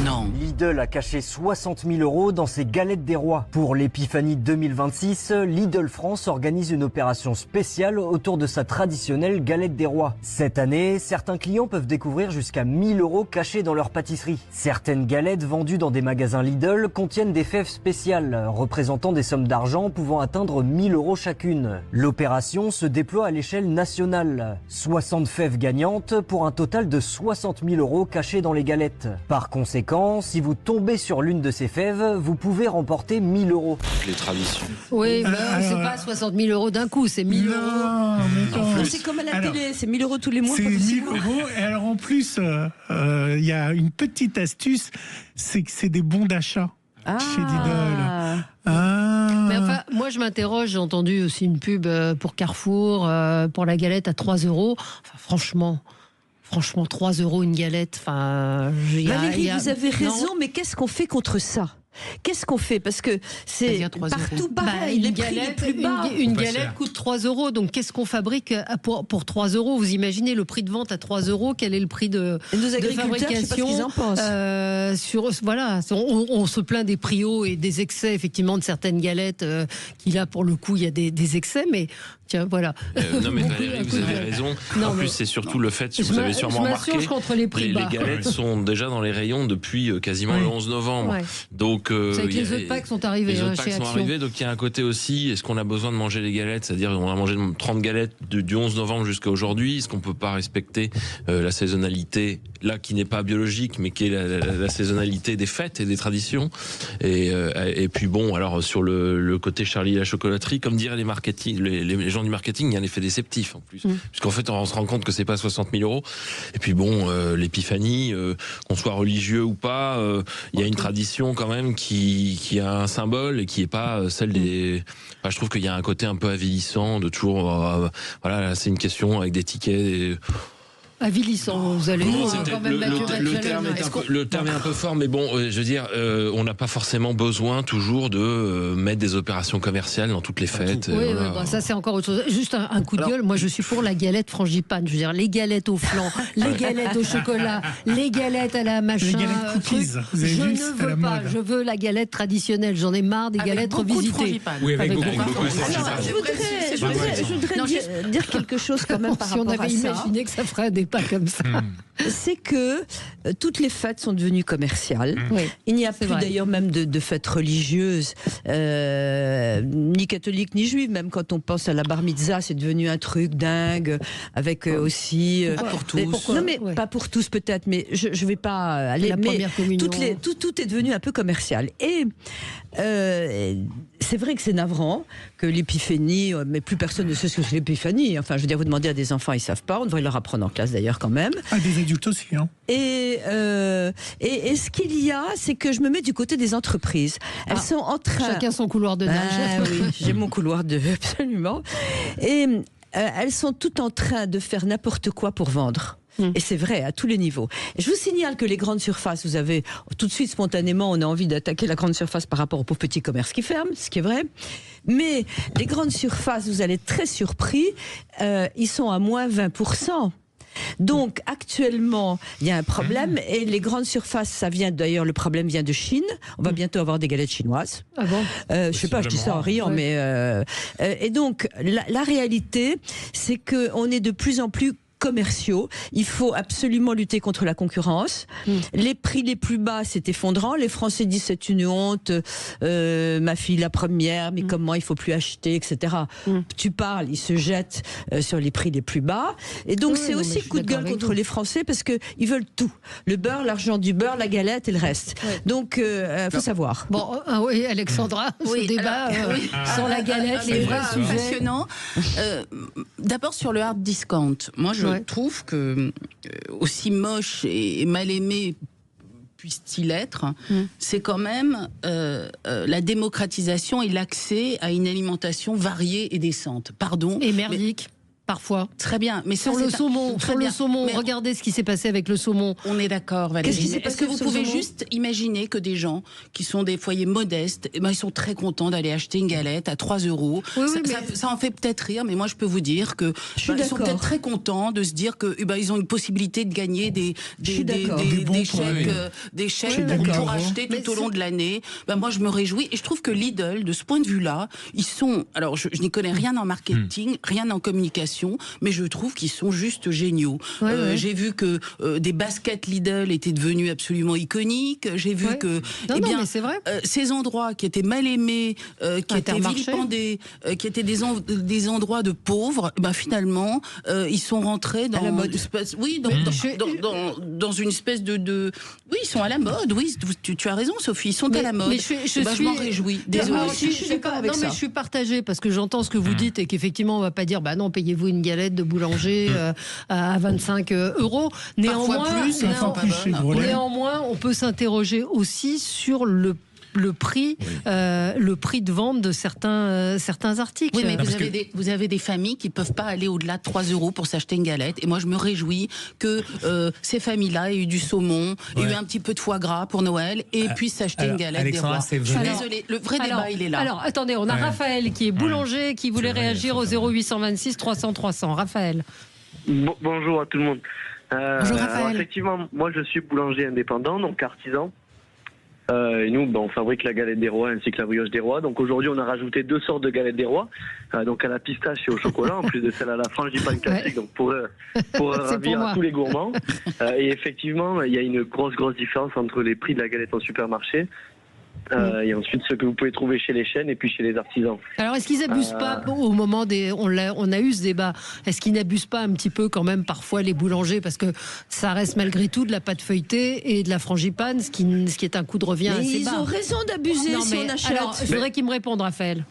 Non. Lidl a caché 60 000 € dans ses galettes des rois. Pour l'épiphanie 2026, Lidl France organise une opération spéciale autour de sa traditionnelle galette des rois. Cette année, certains clients peuvent découvrir jusqu'à 1 000 € cachés dans leur pâtisserie. Certaines galettes vendues dans des magasins Lidl contiennent des fèves spéciales, représentant des sommes d'argent pouvant atteindre 1 000 € chacune. L'opération se déploie à l'échelle nationale. 60 fèves gagnantes pour un total de 60 000 € cachés dans les galettes. Par conséquent, si vous tombez sur l'une de ces fèves, vous pouvez remporter 1 000 €. Les traditions. Oui, mais c'est pas 60 000 € d'un coup, c'est 1 000 €. C'est comme à la télé, c'est 1 000 € tous les mois. C'est 1 000 €. Et alors en plus, il y a une petite astuce, c'est que c'est des bons d'achat chez Lidl. Mais enfin, moi je m'interroge, j'ai entendu aussi une pub pour Carrefour, pour la galette à 3 €. Enfin, Franchement, 3 € une galette. Valérie, vous avez raison, mais qu'est-ce qu'on fait contre ça? Qu'est-ce qu'on fait? Parce que c'est partout pareil, les prix les plus bas. Une galette coûte 3 €, donc qu'est-ce qu'on fabrique pour 3 €? Vous imaginez le prix de vente à 3 €, quel est le prix de fabrication? Je sais pas ce qu'ils en pensent. On se plaint des prix hauts et des excès, effectivement, de certaines galettes, qui là, pour le coup, il y a des excès, mais Tiens, voilà. Non mais Valérie, vous avez raison. En plus, c'est surtout le fait, vous avez sûrement remarqué, les galettes sont déjà dans les rayons depuis quasiment le 11 novembre. Ouais. Donc, c'est que les œufs de Pâques sont arrivés. Les œufs de Pâques sont arrivés, donc il y a un côté aussi, est-ce qu'on a besoin de manger les galettes? C'est-à-dire, on a mangé 30 galettes du 11 novembre jusqu'à aujourd'hui. Est-ce qu'on peut pas respecter la saisonnalité, là, qui n'est pas biologique, mais qui est la saisonnalité des fêtes et des traditions? Et puis bon, alors sur le côté Charlie et la chocolaterie, comme diraient les gens du marketing, il y a un effet déceptif en plus, puisqu'en fait on se rend compte que c'est pas 60 000 euros. Et puis bon, l'épiphanie, qu'on soit religieux ou pas, il y a une tradition quand même qui a un symbole et qui est pas celle des. Enfin, je trouve qu'il y a un côté un peu avilissant de toujours. Voilà, c'est une question avec des tickets. Avilissant, vous allez quand même le terme est un peu fort, mais bon, je veux dire, on n'a pas forcément besoin toujours de mettre des opérations commerciales dans toutes les fêtes. Oui, voilà. Bon, ça c'est encore autre chose. Juste un coup de gueule, moi je suis pour la galette frangipane. Je veux dire, les galettes au flan, les galettes au chocolat, les galettes à la machin. Les galettes cookies. Je ne veux pas, je veux la galette traditionnelle. J'en ai marre des galettes revisitées. Oui, avec beaucoup de je voudrais dire quelque chose quand même par rapport à ça. Si on avait imaginé que ça ferait des pas comme ça. C'est que toutes les fêtes sont devenues commerciales. Oui. Il n'y a plus d'ailleurs même de fêtes religieuses, ni catholiques ni juives. Même quand on pense à la bar mitzvah, c'est devenu un truc dingue, avec aussi... pas pour tous. Non mais pas pour tous peut-être, mais je ne vais pas aller... La première communion. Tout est devenu un peu commercial. Et c'est vrai que c'est navrant que l'épiphanie, mais plus personne ne sait ce que c'est l'épiphanie. Enfin, je veux dire, vous demandez à des enfants, ils ne savent pas. On devrait leur apprendre en classe d'ailleurs quand même. Des adultes aussi. Hein. Et ce qu'il y a, c'est que je me mets du côté des entreprises. Elles sont en train... Chacun son couloir de nage. Oui, j'ai mon couloir de... Absolument. Et elles sont toutes en train de faire n'importe quoi pour vendre. Et c'est vrai, à tous les niveaux. Et je vous signale que les grandes surfaces, vous avez tout de suite, spontanément, on a envie d'attaquer la grande surface par rapport aux pauvres petits commerces qui ferment, ce qui est vrai. Mais les grandes surfaces, vous allez être très surpris, ils sont à moins 20%. Donc actuellement il y a un problème et les grandes surfaces, ça vient d'ailleurs, le problème vient de Chine. On va bientôt avoir des galettes chinoises. Ah bon? Je sais pas, je dis ça en riant, mais et donc la réalité, c'est que on est de plus en plus commerciaux. Il faut absolument lutter contre la concurrence. Les prix les plus bas, c'est effondrant. Les Français disent c'est une honte. Ma fille la première, mais comment il faut plus acheter, etc. Tu parles, ils se jettent sur les prix les plus bas. Et donc c'est aussi coup de gueule contre les Français parce que ils veulent tout. Le beurre, l'argent du beurre, la galette et le reste. Donc faut savoir. Bon, oui, Alexandra, ce débat sur la galette, les vrais sujets. Passionnant. D'abord sur le hard discount. Moi, je trouve que, aussi moche et mal aimé puisse-t-il être, c'est quand même la démocratisation et l'accès à une alimentation variée et décente. Pardon. Et merdique. Parfois. Très bien. Mais sur le saumon, regardez ce qui s'est passé avec le saumon. On est d'accord, Valérie. Est-ce que vous pouvez juste imaginer que des gens qui sont des foyers modestes, ils sont très contents d'aller acheter une galette à 3 €. Ça en fait peut-être rire, mais moi je peux vous dire que ils sont peut-être très contents de se dire que ils ont une possibilité de gagner des chèques pour acheter tout au long de l'année. Moi je me réjouis et je trouve que Lidl, de ce point de vue-là, ils sont. Alors je n'y connais rien en marketing, rien en communication. Mais je trouve qu'ils sont juste géniaux. J'ai vu que des baskets Lidl étaient devenues absolument iconiques. J'ai vu que mais c'est vrai. Ces endroits qui étaient mal aimés, qui étaient vilipendés, qui étaient des endroits de pauvres, finalement, ils sont rentrés dans une espèce, dans une espèce de... Oui, ils sont à la mode. Oui, tu as raison, Sophie. Ils sont à la mode. Mais je m'en réjouis. Désolée. Je suis d'accord avec ça. Mais je suis partagée parce que j'entends ce que vous dites et qu'effectivement, on va pas dire, non, payez-vous une galette de boulanger à 25 €. Néanmoins, on peut s'interroger aussi sur le prix de vente de certains articles. Oui, mais vous avez des familles qui ne peuvent pas aller au-delà de 3 € pour s'acheter une galette. Et moi, je me réjouis que ces familles-là aient eu du saumon, aient eu un petit peu de foie gras pour Noël et puissent s'acheter une galette des rois. Je suis désolée, le vrai débat, il est là. Alors, attendez, on a Raphaël qui est boulanger, qui voulait réagir au 0826 300 300. Raphaël. Bonjour à tout le monde. Bonjour Raphaël. Effectivement, moi je suis boulanger indépendant, donc artisan. Et nous, on fabrique la galette des rois ainsi que la brioche des rois. Donc aujourd'hui, on a rajouté 2 sortes de galettes des rois, donc à la pistache et au chocolat, en plus de celle à la frangipane classique, donc pour ravir tous les gourmands. Et effectivement, il y a une grosse différence entre les prix de la galette au supermarché et ensuite ce que vous pouvez trouver chez les chaînes et puis chez les artisans. Alors est-ce qu'ils abusent pas au moment des... On a eu ce débat, est-ce qu'ils n'abusent pas un petit peu quand même parfois les boulangers, parce que ça reste malgré tout de la pâte feuilletée et de la frangipane, ce qui est un coût de revient assez bas. Ils ont raison d'abuser si on achète. Alors, je voudrais qu'ils me répondent, Raphaël.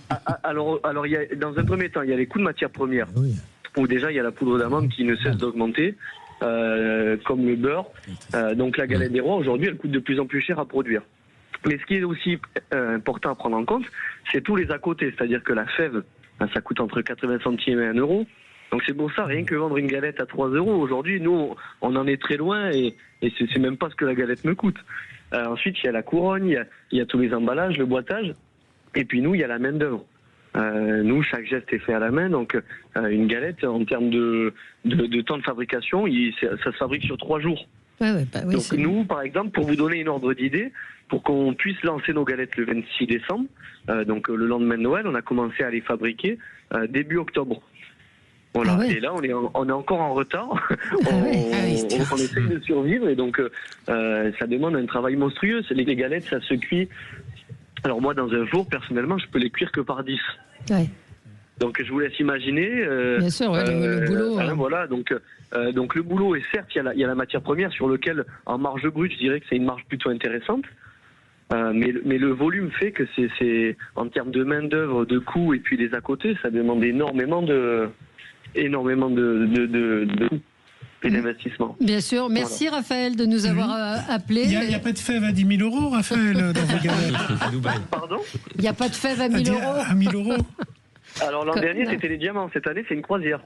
Alors dans un premier temps, il y a les coûts de matières premières, où déjà il y a la poudre d'amande qui ne cesse d'augmenter, comme le beurre. Donc la galette des rois, aujourd'hui, elle coûte de plus en plus cher à produire. Mais ce qui est aussi important à prendre en compte, c'est tous les à côté. C'est-à-dire que la fève, ça coûte entre 80 centimes et 1 euro. Donc c'est pour ça, rien que vendre une galette à 3 euros, aujourd'hui, nous, on en est très loin et c'est même pas ce que la galette me coûte. Ensuite, il y a la couronne, il y a tous les emballages, le boitage. Et puis nous, il y a la main d'œuvre. Nous, chaque geste est fait à la main. Donc une galette, en termes de temps de fabrication, ça se fabrique sur 3 jours. Donc nous, par exemple, pour vous donner une ordre d'idée, pour qu'on puisse lancer nos galettes le 26 décembre, donc le lendemain de Noël, on a commencé à les fabriquer début octobre. Voilà. Et là, on est encore en retard. On essaye de survivre et donc ça demande un travail monstrueux. Les galettes, ça se cuit. Alors moi, dans un four, personnellement, je peux les cuire que par 10. Ouais. Donc je vous laisse imaginer. Bien sûr, le boulot. Voilà, donc le boulot, et certes, il y a la matière première sur lequel, en marge brute, je dirais que c'est une marge plutôt intéressante. Mais le volume fait que c'est en termes de main d'œuvre, de coûts et puis les à côté, ça demande énormément de coûts et d'investissement. Bien sûr. Merci Raphaël de nous avoir appelé. Il n'y a pas de fève à 10 000 euros, Raphaël, dans vos galettes. Pardon ? Il n'y a pas de fève à 1 000 euros. À 1 000 euros. Alors l'an dernier c'était les diamants, cette année c'est une croisière.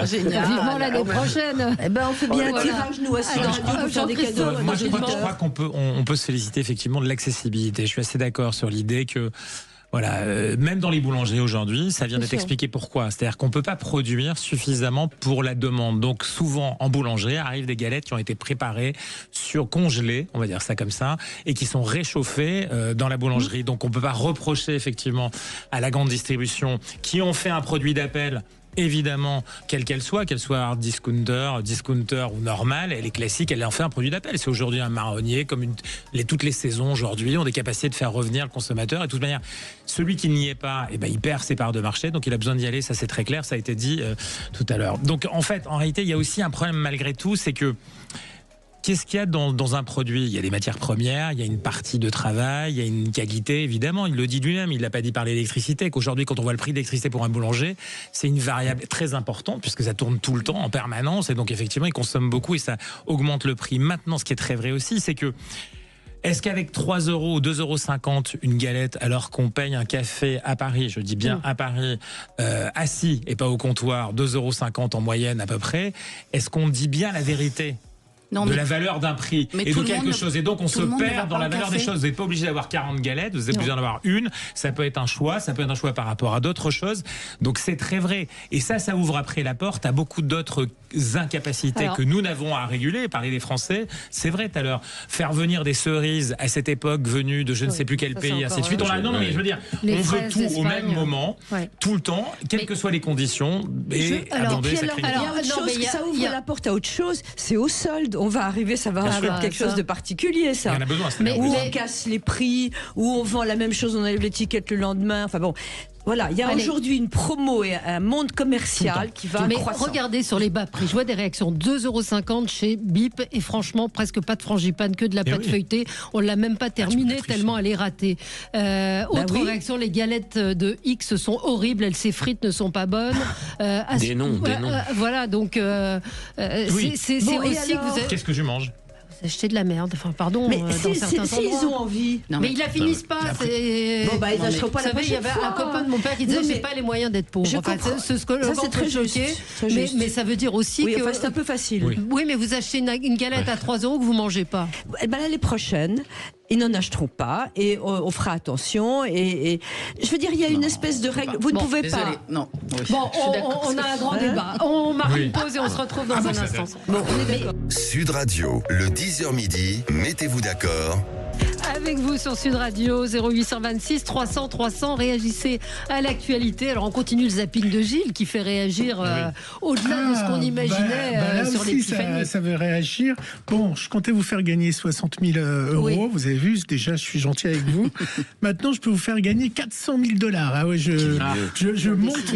Génial. Vivement l'année prochaine. On fait bien un tirage nous à Sud Radio pour faire des cadeaux. Moi je crois qu'on peut se féliciter effectivement de l'accessibilité. Je suis assez d'accord sur l'idée que même dans les boulangeries aujourd'hui, ça vient d'être expliqué pourquoi. C'est-à-dire qu'on ne peut pas produire suffisamment pour la demande. Donc souvent, en boulangerie, arrivent des galettes qui ont été préparées, congelées, on va dire ça comme ça, et qui sont réchauffées dans la boulangerie. Donc on ne peut pas reprocher effectivement à la grande distribution qui ont fait un produit d'appel, évidemment, quelle soit discounter ou normal, elle est classique, elle en fait un produit d'appel. C'est aujourd'hui un marronnier, comme toutes les saisons aujourd'hui ont des capacités de faire revenir le consommateur. Et de toute manière, celui qui n'y est pas, il perd ses parts de marché, donc il a besoin d'y aller, ça c'est très clair, ça a été dit tout à l'heure. Donc en fait, en réalité, il y a aussi un problème malgré tout, c'est que qu'est-ce qu'il y a dans un produit ? Il y a des matières premières, il y a une partie de travail, il y a une qualité, évidemment. Il le dit lui-même, il ne l'a pas dit par l'électricité, qu'aujourd'hui, quand on voit le prix de l'électricité pour un boulanger, c'est une variable très importante, puisque ça tourne tout le temps, en permanence, et donc effectivement, il consomme beaucoup et ça augmente le prix. Maintenant, ce qui est très vrai aussi, c'est que est-ce qu'avec 3 euros ou 2,50 euros une galette, alors qu'on paye un café à Paris, je dis bien à Paris, assis et pas au comptoir, 2,50 euros en moyenne à peu près, est-ce qu'on dit bien la vérité ? De la valeur d'un prix et de quelque chose. Et donc on se perd dans la valeur des choses. Vous n'êtes pas obligé d'avoir 40 galettes, vous êtes obligé d'en avoir une. Ça peut être un choix, par rapport à d'autres choses. Donc c'est très vrai. Et ça ouvre après la porte à beaucoup d'autres incapacités que nous n'avons à réguler. Parler des Français, c'est vrai tout à l'heure. Faire venir des cerises à cette époque venues de je ne sais plus quel pays, ainsi de suite. Non, mais je veux dire, on veut tout au même moment, tout le temps, quelles que soient les conditions. Et abandonner sa crédibilité. Ça ouvre la porte à autre chose, c'est au solde. On va arriver, ça va être quelque chose de particulier, ça. Il y en a besoin, on casse les prix, où on vend la même chose, on enlève l'étiquette le lendemain. Enfin bon, voilà, il y a aujourd'hui une promo et un monde commercial qui va croissant. Regardez sur les bas prix, je vois des réactions 2,50 € chez Bip et franchement presque pas de frangipane, que de la pâte feuilletée. On l'a même pas terminée tellement elle est ratée. Autre réaction, les galettes de X sont horribles, elles s'effritent, ne sont pas bonnes. Des noms. Voilà, donc c'est aussi que vous êtes... Qu'est-ce que je mange ? Acheter de la merde, enfin pardon, mais dans certains endroits. Ils ont envie. Mais ils la finissent pas. Ils n'achèteront pas la prochaine fois. Il y avait un copain de mon père qui disait j'ai pas les moyens d'être pauvre. C'est très choqué. Mais ça veut dire aussi que c'est un peu facile. Oui, mais vous achetez une galette à 3 € que vous mangez pas. L'année prochaine, ils n'en achèteront pas et on fera attention. Et je veux dire, il y a une espèce de règle. Vous ne pouvez pas. Non. Bon, on a un grand débat. On marque une pause et on se retrouve dans un instant. Bon, on est d'accord. Sud Radio, le 10h midi, mettez-vous d'accord. Avec vous sur Sud Radio, 0826 300 300, réagissez à l'actualité. Alors on continue le zapping de Gilles qui fait réagir au-delà de ce qu'on imaginait là sur aussi, l'épiphanie. ça veut réagir. Bon, je comptais vous faire gagner 60 000 euros. Oui. Vous avez vu, déjà je suis gentil avec vous. Maintenant, je peux vous faire gagner 400 000 $. Ah ouais, je monte.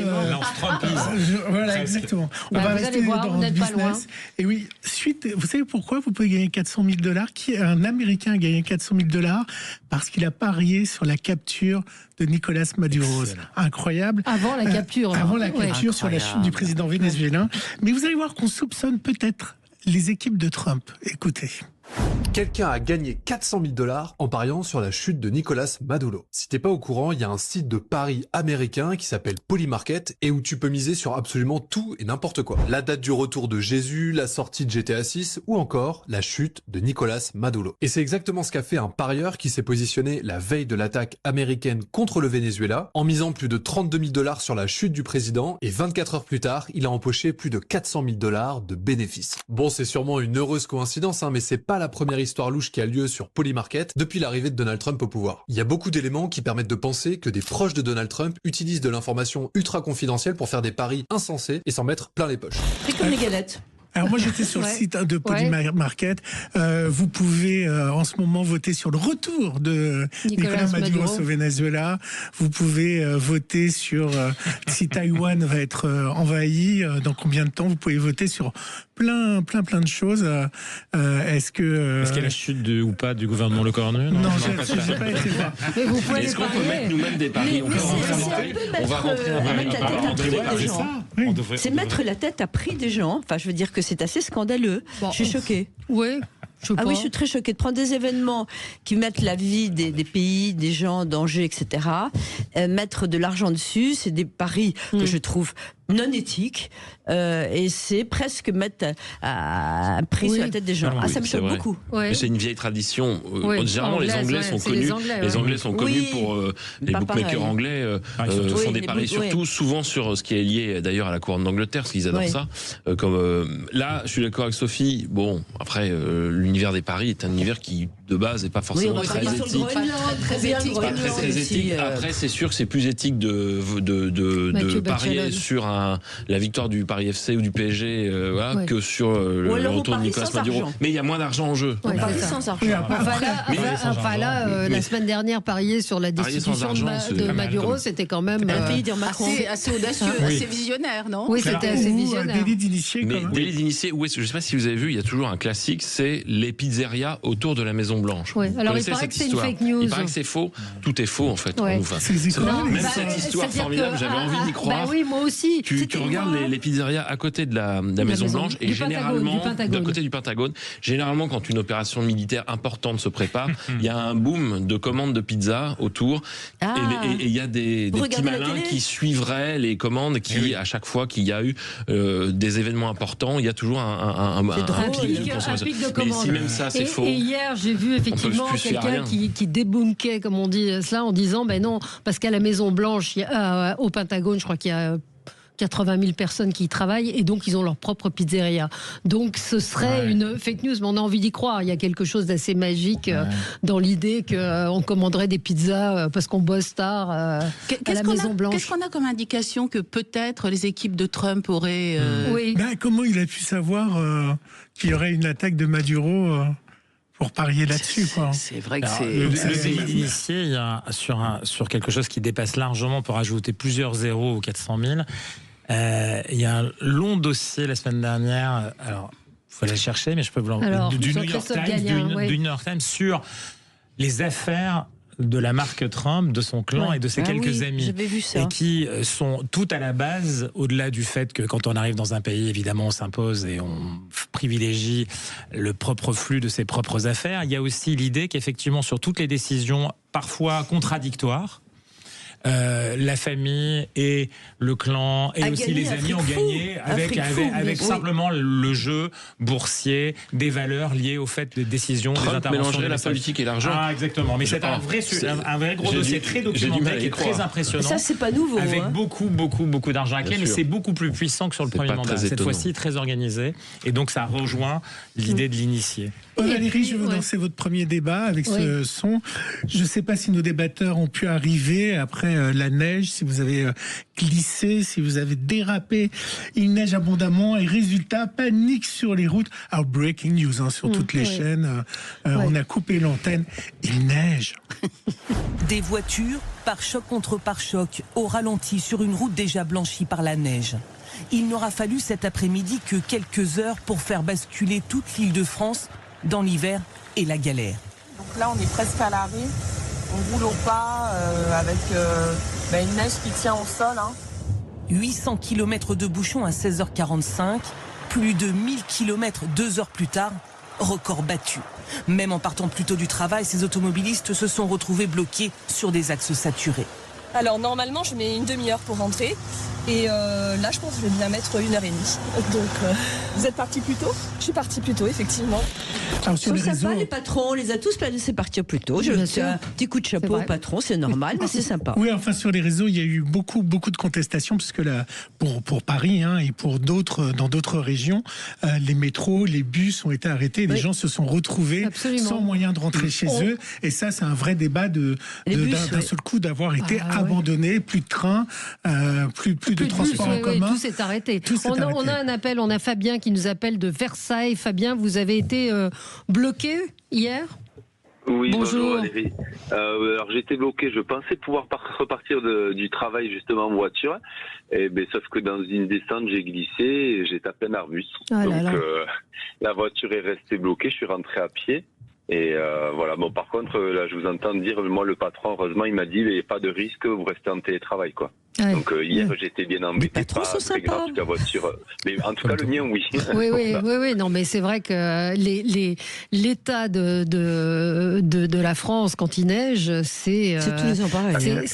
Voilà, exactement. On va vous rester allez voir, dans vous le n'êtes pas business. loin. Et oui, vous savez pourquoi vous pouvez gagner 400 000 $? Un Américain a gagné 400 000 $? Parce qu'il a parié sur la capture de Nicolas Maduro. Incroyable. Avant la capture. Avant la capture sur la chute du président vénézuélien. Mais vous allez voir qu'on soupçonne peut-être les équipes de Trump. Écoutez. Quelqu'un a gagné 400 000 $ en pariant sur la chute de Nicolas Maduro. Si t'es pas au courant, il y a un site de paris américain qui s'appelle Polymarket et où tu peux miser sur absolument tout et n'importe quoi. La date du retour de Jésus, la sortie de GTA 6 ou encore la chute de Nicolas Maduro. Et c'est exactement ce qu'a fait un parieur qui s'est positionné la veille de l'attaque américaine contre le Venezuela en misant plus de 32 000 $ sur la chute du président et 24 heures plus tard, il a empoché plus de 400 000 $ de bénéfices. Bon, c'est sûrement une heureuse coïncidence, mais c'est pas la première histoire louche qui a lieu sur Polymarket depuis l'arrivée de Donald Trump au pouvoir. Il y a beaucoup d'éléments qui permettent de penser que des proches de Donald Trump utilisent de l'information ultra confidentielle pour faire des paris insensés et s'en mettre plein les poches. C'est comme les galettes. Alors moi j'étais sur le site de Polymarket. Vous pouvez en ce moment voter sur le retour de Nicolas Maduro au Venezuela. Vous pouvez voter sur si Taïwan va être envahi, dans combien de temps. Vous pouvez voter sur plein de choses. Est-ce qu'il y a la chute ou pas du gouvernement Le Cornu? Non, j'ai pas été voir. Mais vous pouvez Est-ce qu'on peut mettre nous-mêmes des paris? On va rentrer C'est mettre la tête à prix des gens. Enfin, je veux dire que c'est assez scandaleux. Bon, je suis choquée. Oui. Oui, je suis très choquée de prendre des événements qui mettent la vie des pays, des gens en danger, etc. Mettre de l'argent dessus, c'est des paris que je trouve non éthiques. Et c'est presque mettre un prix sur la tête des gens. Ça me choque beaucoup. C'est une vieille tradition. Généralement, les Anglais sont connus. Les Anglais sont connus pour les bookmakers anglais font des paris surtout souvent sur ce qui est lié d'ailleurs à la couronne d'Angleterre, parce qu'ils adorent ça. Là, je suis d'accord avec Sophie. Bon, après, l'univers des paris est un univers qui de base n'est pas forcément très éthique. Très éthique. Après, c'est sûr que c'est plus éthique de parier sur la victoire du Paris FC ou du PSG que sur le retour de Nicolas Maduro. Mais il y a moins d'argent en jeu. On parie sans argent. La semaine dernière, parier sur la destitution de Maduro, c'était quand même assez audacieux, assez visionnaire, non? Oui, c'était assez visionnaire. Délit d'initié. Mais délit d'initié, je ne sais pas si vous avez vu, il y a toujours un classique, c'est les pizzerias autour de la Maison Blanche. Alors il paraît que c'est une fake news. Il paraît que c'est faux. Tout est faux en fait. Même cette histoire formidable, j'avais envie d'y croire. Oui, moi aussi. Tu regardes les pizzerias à côté de la Maison Blanche et généralement, à côté du Pentagone, généralement quand une opération militaire importante se prépare, il y a un boom de commandes de pizza autour et il y a des petits malins qui suivraient les commandes qui, à chaque fois qu'il y a eu des événements importants, il y a toujours un pic de consommation. Mais si même ça c'est faux. Et hier j'ai vu effectivement quelqu'un qui débunkait, comme on dit cela, en disant non, parce qu'à la Maison Blanche, au Pentagone, je crois qu'il y a 80 000 personnes qui y travaillent et donc ils ont leur propre pizzeria. Donc ce serait une fake news, mais on a envie d'y croire. Il y a quelque chose d'assez magique dans l'idée qu'on commanderait des pizzas parce qu'on bosse tard à la Maison Blanche. Qu'est-ce qu'on a comme indication que peut-être les équipes de Trump auraient... comment il a pu savoir qu'il y aurait une attaque de Maduro pour parier là-dessus, quoi. C'est vrai que le délit d'initié, il y a sur quelque chose qui dépasse largement, pour ajouter plusieurs zéros aux 400 000. Il y a un long dossier la semaine dernière. Alors, il faut aller chercher, mais je peux vous l'envoyer. Du New York Times sur les affaires de la marque Trump, de son clan et de ses quelques amis, et qui sont tout à la base, au-delà du fait que quand on arrive dans un pays, évidemment on s'impose et on privilégie le propre flux de ses propres affaires. Il y a aussi l'idée qu'effectivement sur toutes les décisions parfois contradictoires, la famille et le clan et aussi les amis ont gagné avec simplement le jeu boursier, des valeurs liées au fait des décisions, Trump des interventions. mélangeait la politique et l'argent. Ah, exactement. Mais c'est un vrai gros dossier très documenté qui est très impressionnant. Ça, c'est pas nouveau. Avec beaucoup d'argent à clé, mais c'est beaucoup plus puissant que sur le premier mandat. Cette fois-ci, très organisé. Et donc, ça rejoint l'idée de l'initier. Valérie, je vais vous lancer votre premier débat avec ce son. Je ne sais pas si nos débatteurs ont pu arriver après la neige, si vous avez glissé, si vous avez dérapé. Il neige abondamment et résultat, panique sur les routes. Alors, breaking news sur toutes les chaînes. On a coupé l'antenne. Il neige. Des voitures, pare-choc contre pare-choc, au ralenti sur une route déjà blanchie par la neige. Il n'aura fallu cet après-midi que quelques heures pour faire basculer toute l'Île-de-France dans l'hiver et la galère. Donc là, on est presque à l'arrêt. On roule au pas avec une neige qui tient au sol. 800 km de bouchons à 16h45, plus de 1000 km 2 heures plus tard, record battu. Même en partant plus tôt du travail, ces automobilistes se sont retrouvés bloqués sur des axes saturés. Alors normalement je mets une demi-heure pour rentrer et là je pense que je vais bien mettre 1h30. Donc vous êtes parti plus tôt ? Je suis parti plus tôt effectivement. Alors, sur les réseaux, les patrons, on les a tous laissés partir plus tôt. Je fais un petit coup de chapeau au patron, c'est normal, mais c'est sympa. Oui, enfin sur les réseaux, il y a eu beaucoup de contestations puisque là, pour Paris et pour dans d'autres régions, les métros, les bus ont été arrêtés. Les gens se sont retrouvés sans moyen de rentrer chez eux. Et ça, c'est un vrai débat d'un seul coup d'avoir été abandonné, plus de train, plus de transport en commun. Tout s'est arrêté. On a un appel, on a Fabien qui nous appelle de Versailles. Fabien, vous avez été bloqué hier ? Oui, bonjour Valérie. Alors j'étais bloqué, je pensais pouvoir repartir du travail justement en voiture, sauf que dans une descente j'ai glissé et j'ai tapé un arbuste. La voiture est restée bloquée, je suis rentré à pied. Et voilà, bon par contre là je vous entends dire, moi le patron heureusement il m'a dit il n'y a pas de risque, vous restez en télétravail quoi. Ouais. Donc hier j'étais bien embêté, pas très grave la voiture, mais en tout cas le mien oui. Oui, non mais c'est vrai que l'état de la France quand il neige, c'est tous les ans pareil.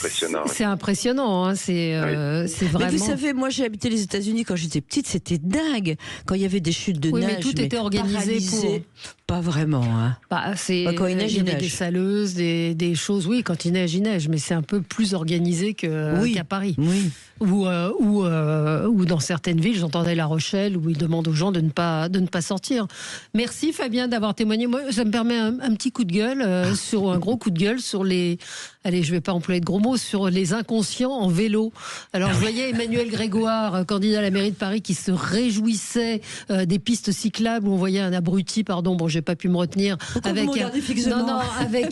C'est impressionnant, c'est vraiment. Mais vous savez, moi j'ai habité les États-Unis quand j'étais petite, c'était dingue quand il y avait des chutes de neige. Mais tout était organisé pour. Pas vraiment. Quand il neige, il y a des saleuses, des choses. Oui, quand il neige, mais c'est un peu plus organisé qu'à Paris. Oui. Ou dans certaines villes, j'entendais La Rochelle, où ils demandent aux gens de ne pas sortir. Merci Fabien d'avoir témoigné. Moi, ça me permet un petit coup de gueule, un gros coup de gueule sur les. Allez, je ne vais pas employer de gros mots, sur les inconscients en vélo. Alors, je voyais Emmanuel Grégoire, candidat à la mairie de Paris, qui se réjouissait des pistes cyclables où on voyait un abruti, j'ai pas pu me retenir. Avec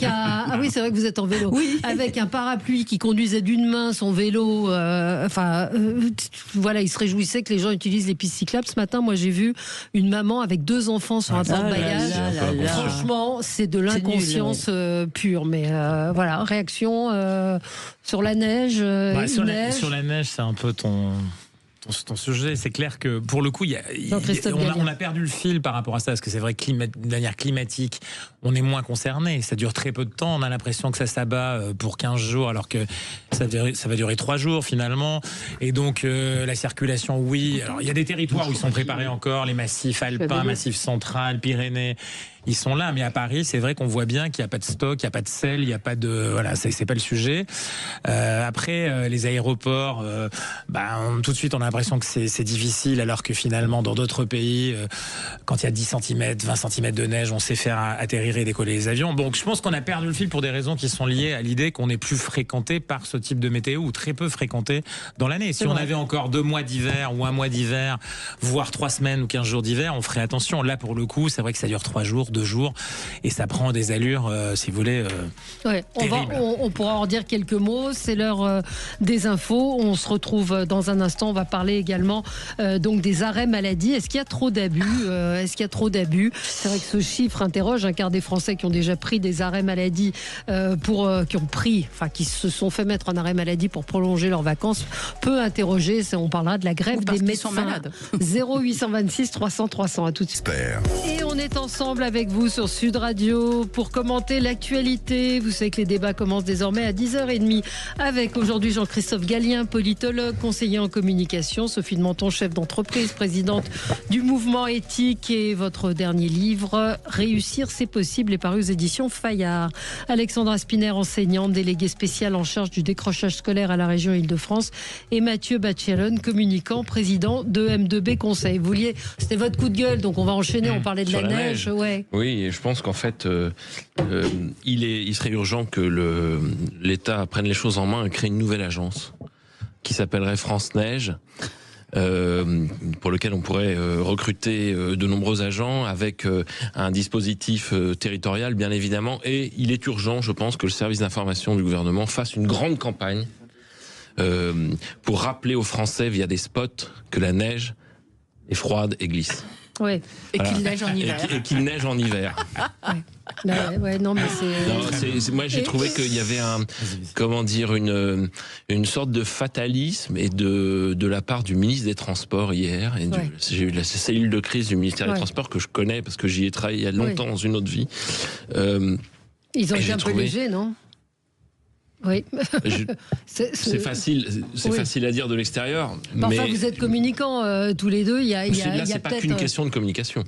ah oui, c'est vrai que vous êtes en vélo. Oui. Avec un parapluie qui conduisait d'une main son vélo. Voilà, il se réjouissait que les gens utilisent les pistes cyclables. Ce matin, moi, j'ai vu une maman avec 2 enfants sur un porte-bagages. Franchement, c'est de l'inconscience pure. Mais voilà, réaction sur la neige. Sur la neige, c'est un peu ton sujet. C'est clair que pour le coup, on a perdu le fil par rapport à ça, parce que c'est vrai que de manière climatique, on est moins concerné. Ça dure très peu de temps. On a l'impression que ça s'abat pour 15 jours, alors que ça va durer 3 jours finalement. Et donc la circulation, oui. Alors il y a des territoires où ils sont préparés encore, les massifs alpins, massifs central, Pyrénées. Ils sont là, mais à Paris, c'est vrai qu'on voit bien qu'il n'y a pas de stock, il n'y a pas de sel, il n'y a pas de... Voilà, c'est pas le sujet. Après, les aéroports, tout de suite, on a l'impression que c'est difficile, alors que finalement, dans d'autres pays, quand il y a 10 cm, 20 cm de neige, on sait faire atterrir et décoller les avions. Donc, je pense qu'on a perdu le fil pour des raisons qui sont liées à l'idée qu'on est plus fréquenté par ce type de météo, ou très peu fréquenté dans l'année. Si on avait encore 2 mois d'hiver, ou 1 mois d'hiver, voire 3 semaines ou 15 jours d'hiver, on ferait attention. Là, pour le coup, c'est vrai que ça dure 3 jours, 2 jours, et ça prend des allures, si vous voulez, on pourra en dire quelques mots. C'est l'heure des infos. On se retrouve dans un instant. On va parler également donc des arrêts maladie. Est-ce qu'il y a trop d'abus C'est vrai que ce chiffre interroge. Un quart des Français qui ont déjà pris des arrêts maladie qui se sont fait mettre en arrêt maladie pour prolonger leurs vacances peut interroger. On parlera de la grève des médecins. 0826 300 300. À tout de suite. Et on est ensemble avec avec vous sur Sud Radio pour commenter l'actualité. Vous savez que les débats commencent désormais à 10h30 avec aujourd'hui Jean-Christophe Gallien, politologue, conseiller en communication, Sophie de Menton, chef d'entreprise, présidente du mouvement éthique, et votre dernier livre, Réussir c'est possible, est paru aux éditions Fayard. Alexandra Spiner, enseignante, déléguée spéciale en charge du décrochage scolaire à la région Île-de-France, et Mathieu Bachelon, communicant, président de M2B Conseil. C'était votre coup de gueule, donc on va enchaîner, on parlait de la neige. Ouais. Oui, et je pense qu'en fait, il serait urgent que l'État prenne les choses en main et crée une nouvelle agence qui s'appellerait France Neige, pour lequel on pourrait recruter de nombreux agents avec un dispositif territorial, bien évidemment. Et il est urgent, je pense, que le service d'information du gouvernement fasse une grande campagne pour rappeler aux Français via des spots que la neige est froide et glisse. Ouais. Et qu'il neige en hiver. Et qu'il neige en hiver. Non, mais c'est... Moi, j'ai trouvé qu'il y avait une sorte de fatalisme et de la part du ministre des Transports hier. Et j'ai eu la cellule de crise du ministère des Transports que je connais parce que j'y ai travaillé il y a longtemps dans une autre vie. Ils ont été un peu légers, non ? Oui. C'est facile à dire de l'extérieur. Enfin, vous êtes communicants tous les deux. C'est pas qu'une question de communication.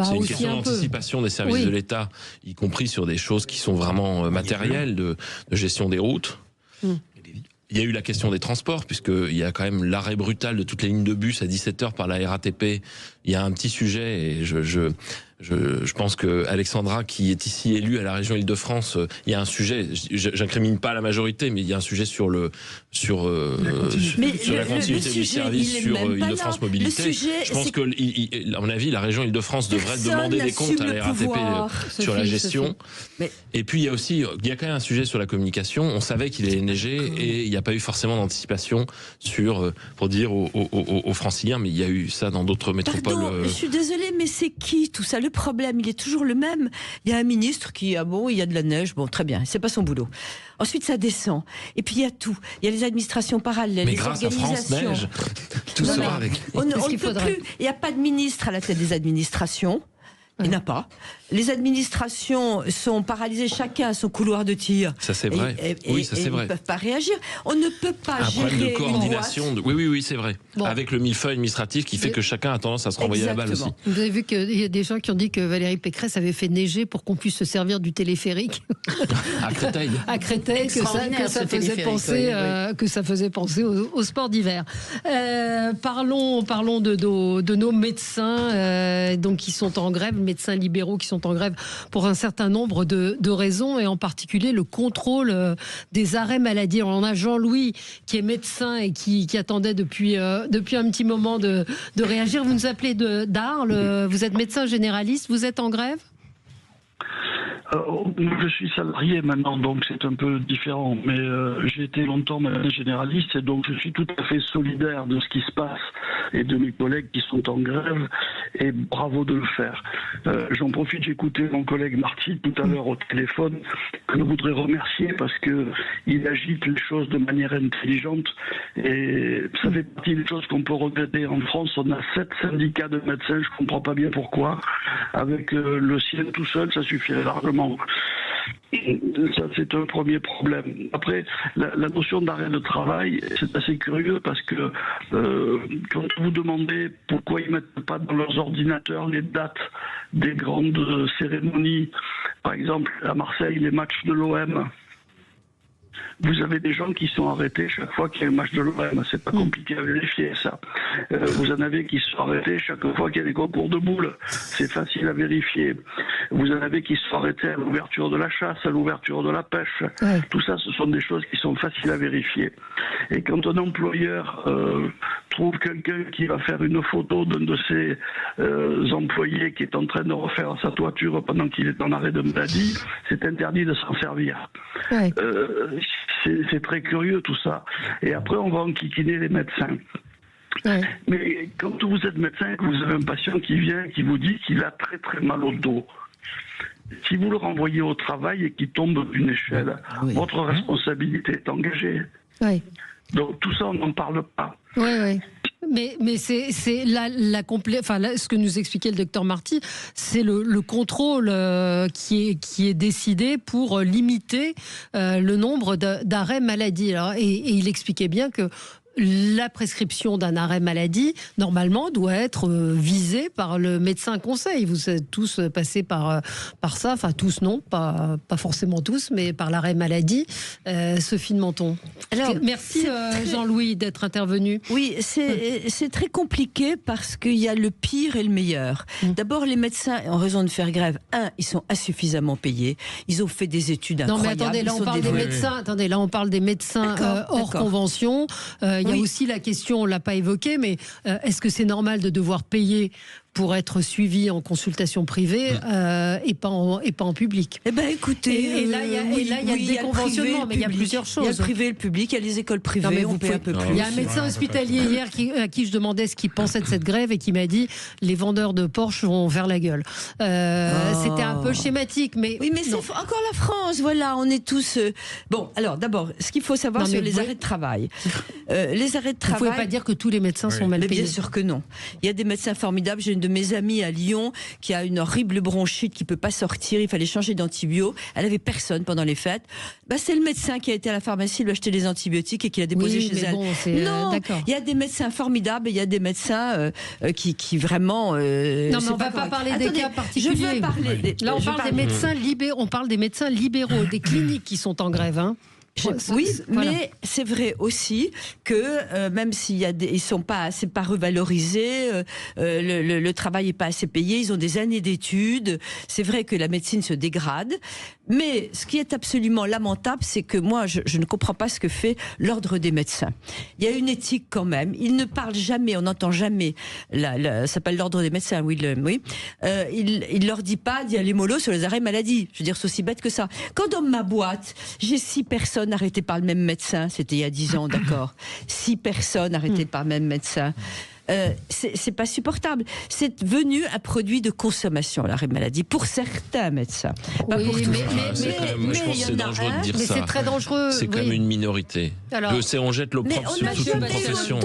C'est une question d'anticipation des services de l'État, y compris sur des choses qui sont vraiment matérielles, de gestion des routes. Il y a eu la question des transports, puisqu'il y a quand même l'arrêt brutal de toutes les lignes de bus à 17h par la RATP. Il y a un petit sujet, et je pense que Alexandra, qui est ici élue à la région Île-de-France, il y a un sujet, j'incrimine pas la majorité, mais il y a un sujet sur la continuité du service sur Île-de-France Mobilité. Je pense que, à mon avis, la région Île-de-France devrait demander des comptes à la RATP sur la gestion. Et puis il y a quand même un sujet sur la communication. On savait qu'il allait neiger et il n'y a pas eu forcément d'anticipation pour dire aux Franciliens, mais il y a eu ça dans d'autres métropoles. Je suis désolée, mais c'est qui tout ça? Le problème, il est toujours le même. Il y a un ministre qui, il y a de la neige, très bien, c'est pas son boulot. Ensuite, ça descend. Et puis il y a tout. Il y a les administrations parallèles, les organisations. À France Neige, tout sera avec. On ne peut plus. Il n'y a pas de ministre à la tête des administrations. Il n'y en a pas. Les administrations sont paralysées, chacun à son couloir de tir. Ça c'est vrai. Oui, ça c'est vrai. Ils ne peuvent pas réagir. On ne peut pas gérer problème de coordination. Oui, c'est vrai. Avec le millefeuille administratif qui fait que chacun a tendance à se renvoyer la balle aussi. Vous avez vu qu'il y a des gens qui ont dit que Valérie Pécresse avait fait neiger pour qu'on puisse se servir du téléphérique à Créteil. À Créteil, que ça faisait penser au sport d'hiver. Parlons de nos médecins, donc qui sont en grève, médecins libéraux qui sont en grève pour un certain nombre de raisons, et en particulier le contrôle des arrêts maladie. On a Jean-Louis qui est médecin et qui attendait depuis un petit moment de réagir. Vous nous appelez d'Arles, vous êtes médecin généraliste, vous êtes en grève ? Je suis salarié maintenant, donc c'est un peu différent, mais j'ai été longtemps médecin généraliste et donc je suis tout à fait solidaire de ce qui se passe et de mes collègues qui sont en grève, et bravo de le faire. J'en profite, j'écoutais mon collègue Marty tout à l'heure au téléphone, que je voudrais remercier parce que il agite les choses de manière intelligente, et ça fait partie des choses qu'on peut regretter. En France, on a 7 syndicats de médecins, je comprends pas bien pourquoi. Avec le sien tout seul, ça suffirait largement. Ça, c'est un premier problème. Après, la notion d'arrêt de travail, c'est assez curieux parce que quand vous demandez pourquoi ils ne mettent pas dans leurs ordinateurs les dates des grandes cérémonies, par exemple à Marseille, les matchs de l'OM, vous avez des gens qui sont arrêtés chaque fois qu'il y a un match de l'OM. C'est pas compliqué à vérifier, ça. Vous en avez qui sont arrêtés chaque fois qu'il y a des concours de boules. C'est facile à vérifier. Vous en avez qui sont arrêtés à l'ouverture de la chasse, à l'ouverture de la pêche. Tout ça, ce sont des choses qui sont faciles à vérifier. Et quand un employeur trouve quelqu'un qui va faire une photo d'un de ses employés qui est en train de refaire sa toiture pendant qu'il est en arrêt de maladie, c'est interdit de s'en servir. C'est très curieux tout ça. Et après, on va enquiquiner les médecins. Mais quand vous êtes médecin et que vous avez un patient qui vient, qui vous dit qu'il a très très mal au dos, si vous le renvoyez au travail et qu'il tombe d'une échelle, votre responsabilité est engagée. Donc tout ça, on n'en parle pas. Mais c'est ce que nous expliquait le docteur Marty, c'est le contrôle qui est décidé pour limiter le nombre d'arrêts maladie. Alors, et il expliquait bien que la prescription d'un arrêt maladie, normalement, doit être visée par le médecin conseil. Vous êtes tous passés par ça, enfin tous non, pas forcément tous, mais par l'arrêt maladie. Sophie de Menton. Alors, merci Jean-Louis d'être intervenu. Oui, c'est très compliqué parce qu'il y a le pire et le meilleur. D'abord, les médecins ont raison de faire grève. Ils sont insuffisamment payés. Ils ont fait des études incroyables. Non, mais attendez, là on parle des médecins. Attendez, là on parle des médecins hors convention. Il y a aussi la question, on l'a pas évoquée, mais est-ce que c'est normal de devoir payer pour être suivi en consultation privée et pas en public? Eh ben écoutez, et là il y a le déconventionnement, mais il y a plusieurs choses. Il y a le privé et le public, il y a les écoles privées, on paie un peu plus. Il y a un médecin hospitalier hier à qui je demandais ce qu'il pensait de cette grève et qui m'a dit les vendeurs de Porsche vont vers la gueule. C'était un peu schématique, mais oui, mais c'est encore la France. Voilà, on est tous. Bon, alors d'abord, ce qu'il faut savoir sur les arrêts de travail. Les arrêts de travail. Vous ne pouvez pas dire que tous les médecins sont mal payés. Bien sûr que non. Il y a des médecins formidables. J'ai une de mes amies à Lyon qui a une horrible bronchite qui peut pas sortir. Il fallait changer d'antibio. Elle avait personne pendant les fêtes. C'est le médecin qui a été à la pharmacie lui acheter des antibiotiques et qui l'a déposé chez elle. Bon, non, il y a des médecins formidables et il y a des médecins qui vraiment. Non, mais on va pas parler des cas particuliers. Je veux parler. Là, on parle des médecins libéraux. On parle des médecins libéraux, des cliniques qui sont en grève. Hein. Oui, voilà. Mais c'est vrai aussi que même s'il y a ils sont pas assez pas revalorisés, le travail est pas assez payé, ils ont des années d'études. C'est vrai que la médecine se dégrade, mais ce qui est absolument lamentable, c'est que moi je ne comprends pas ce que fait l'ordre des médecins. Il y a une éthique quand même. Ils ne parlent jamais, on n'entend jamais. Ça s'appelle l'ordre des médecins. Oui. Il leur dit pas d'y aller mollo sur les arrêts maladie. Je veux dire, c'est aussi bête que ça. Quand dans ma boîte, j'ai 6 personnes arrêtées par le même médecin, c'était il y a 10 ans, d'accord. 6 personnes arrêtées par le même médecin. C'est pas supportable. C'est devenu un produit de consommation, l'arrêt maladie, pour certains médecins. Pas pour tous. Moi, je pense que c'est dangereux de dire ça. C'est très dangereux. C'est quand même une minorité. Alors, on jette l'opprobre sur toute une profession.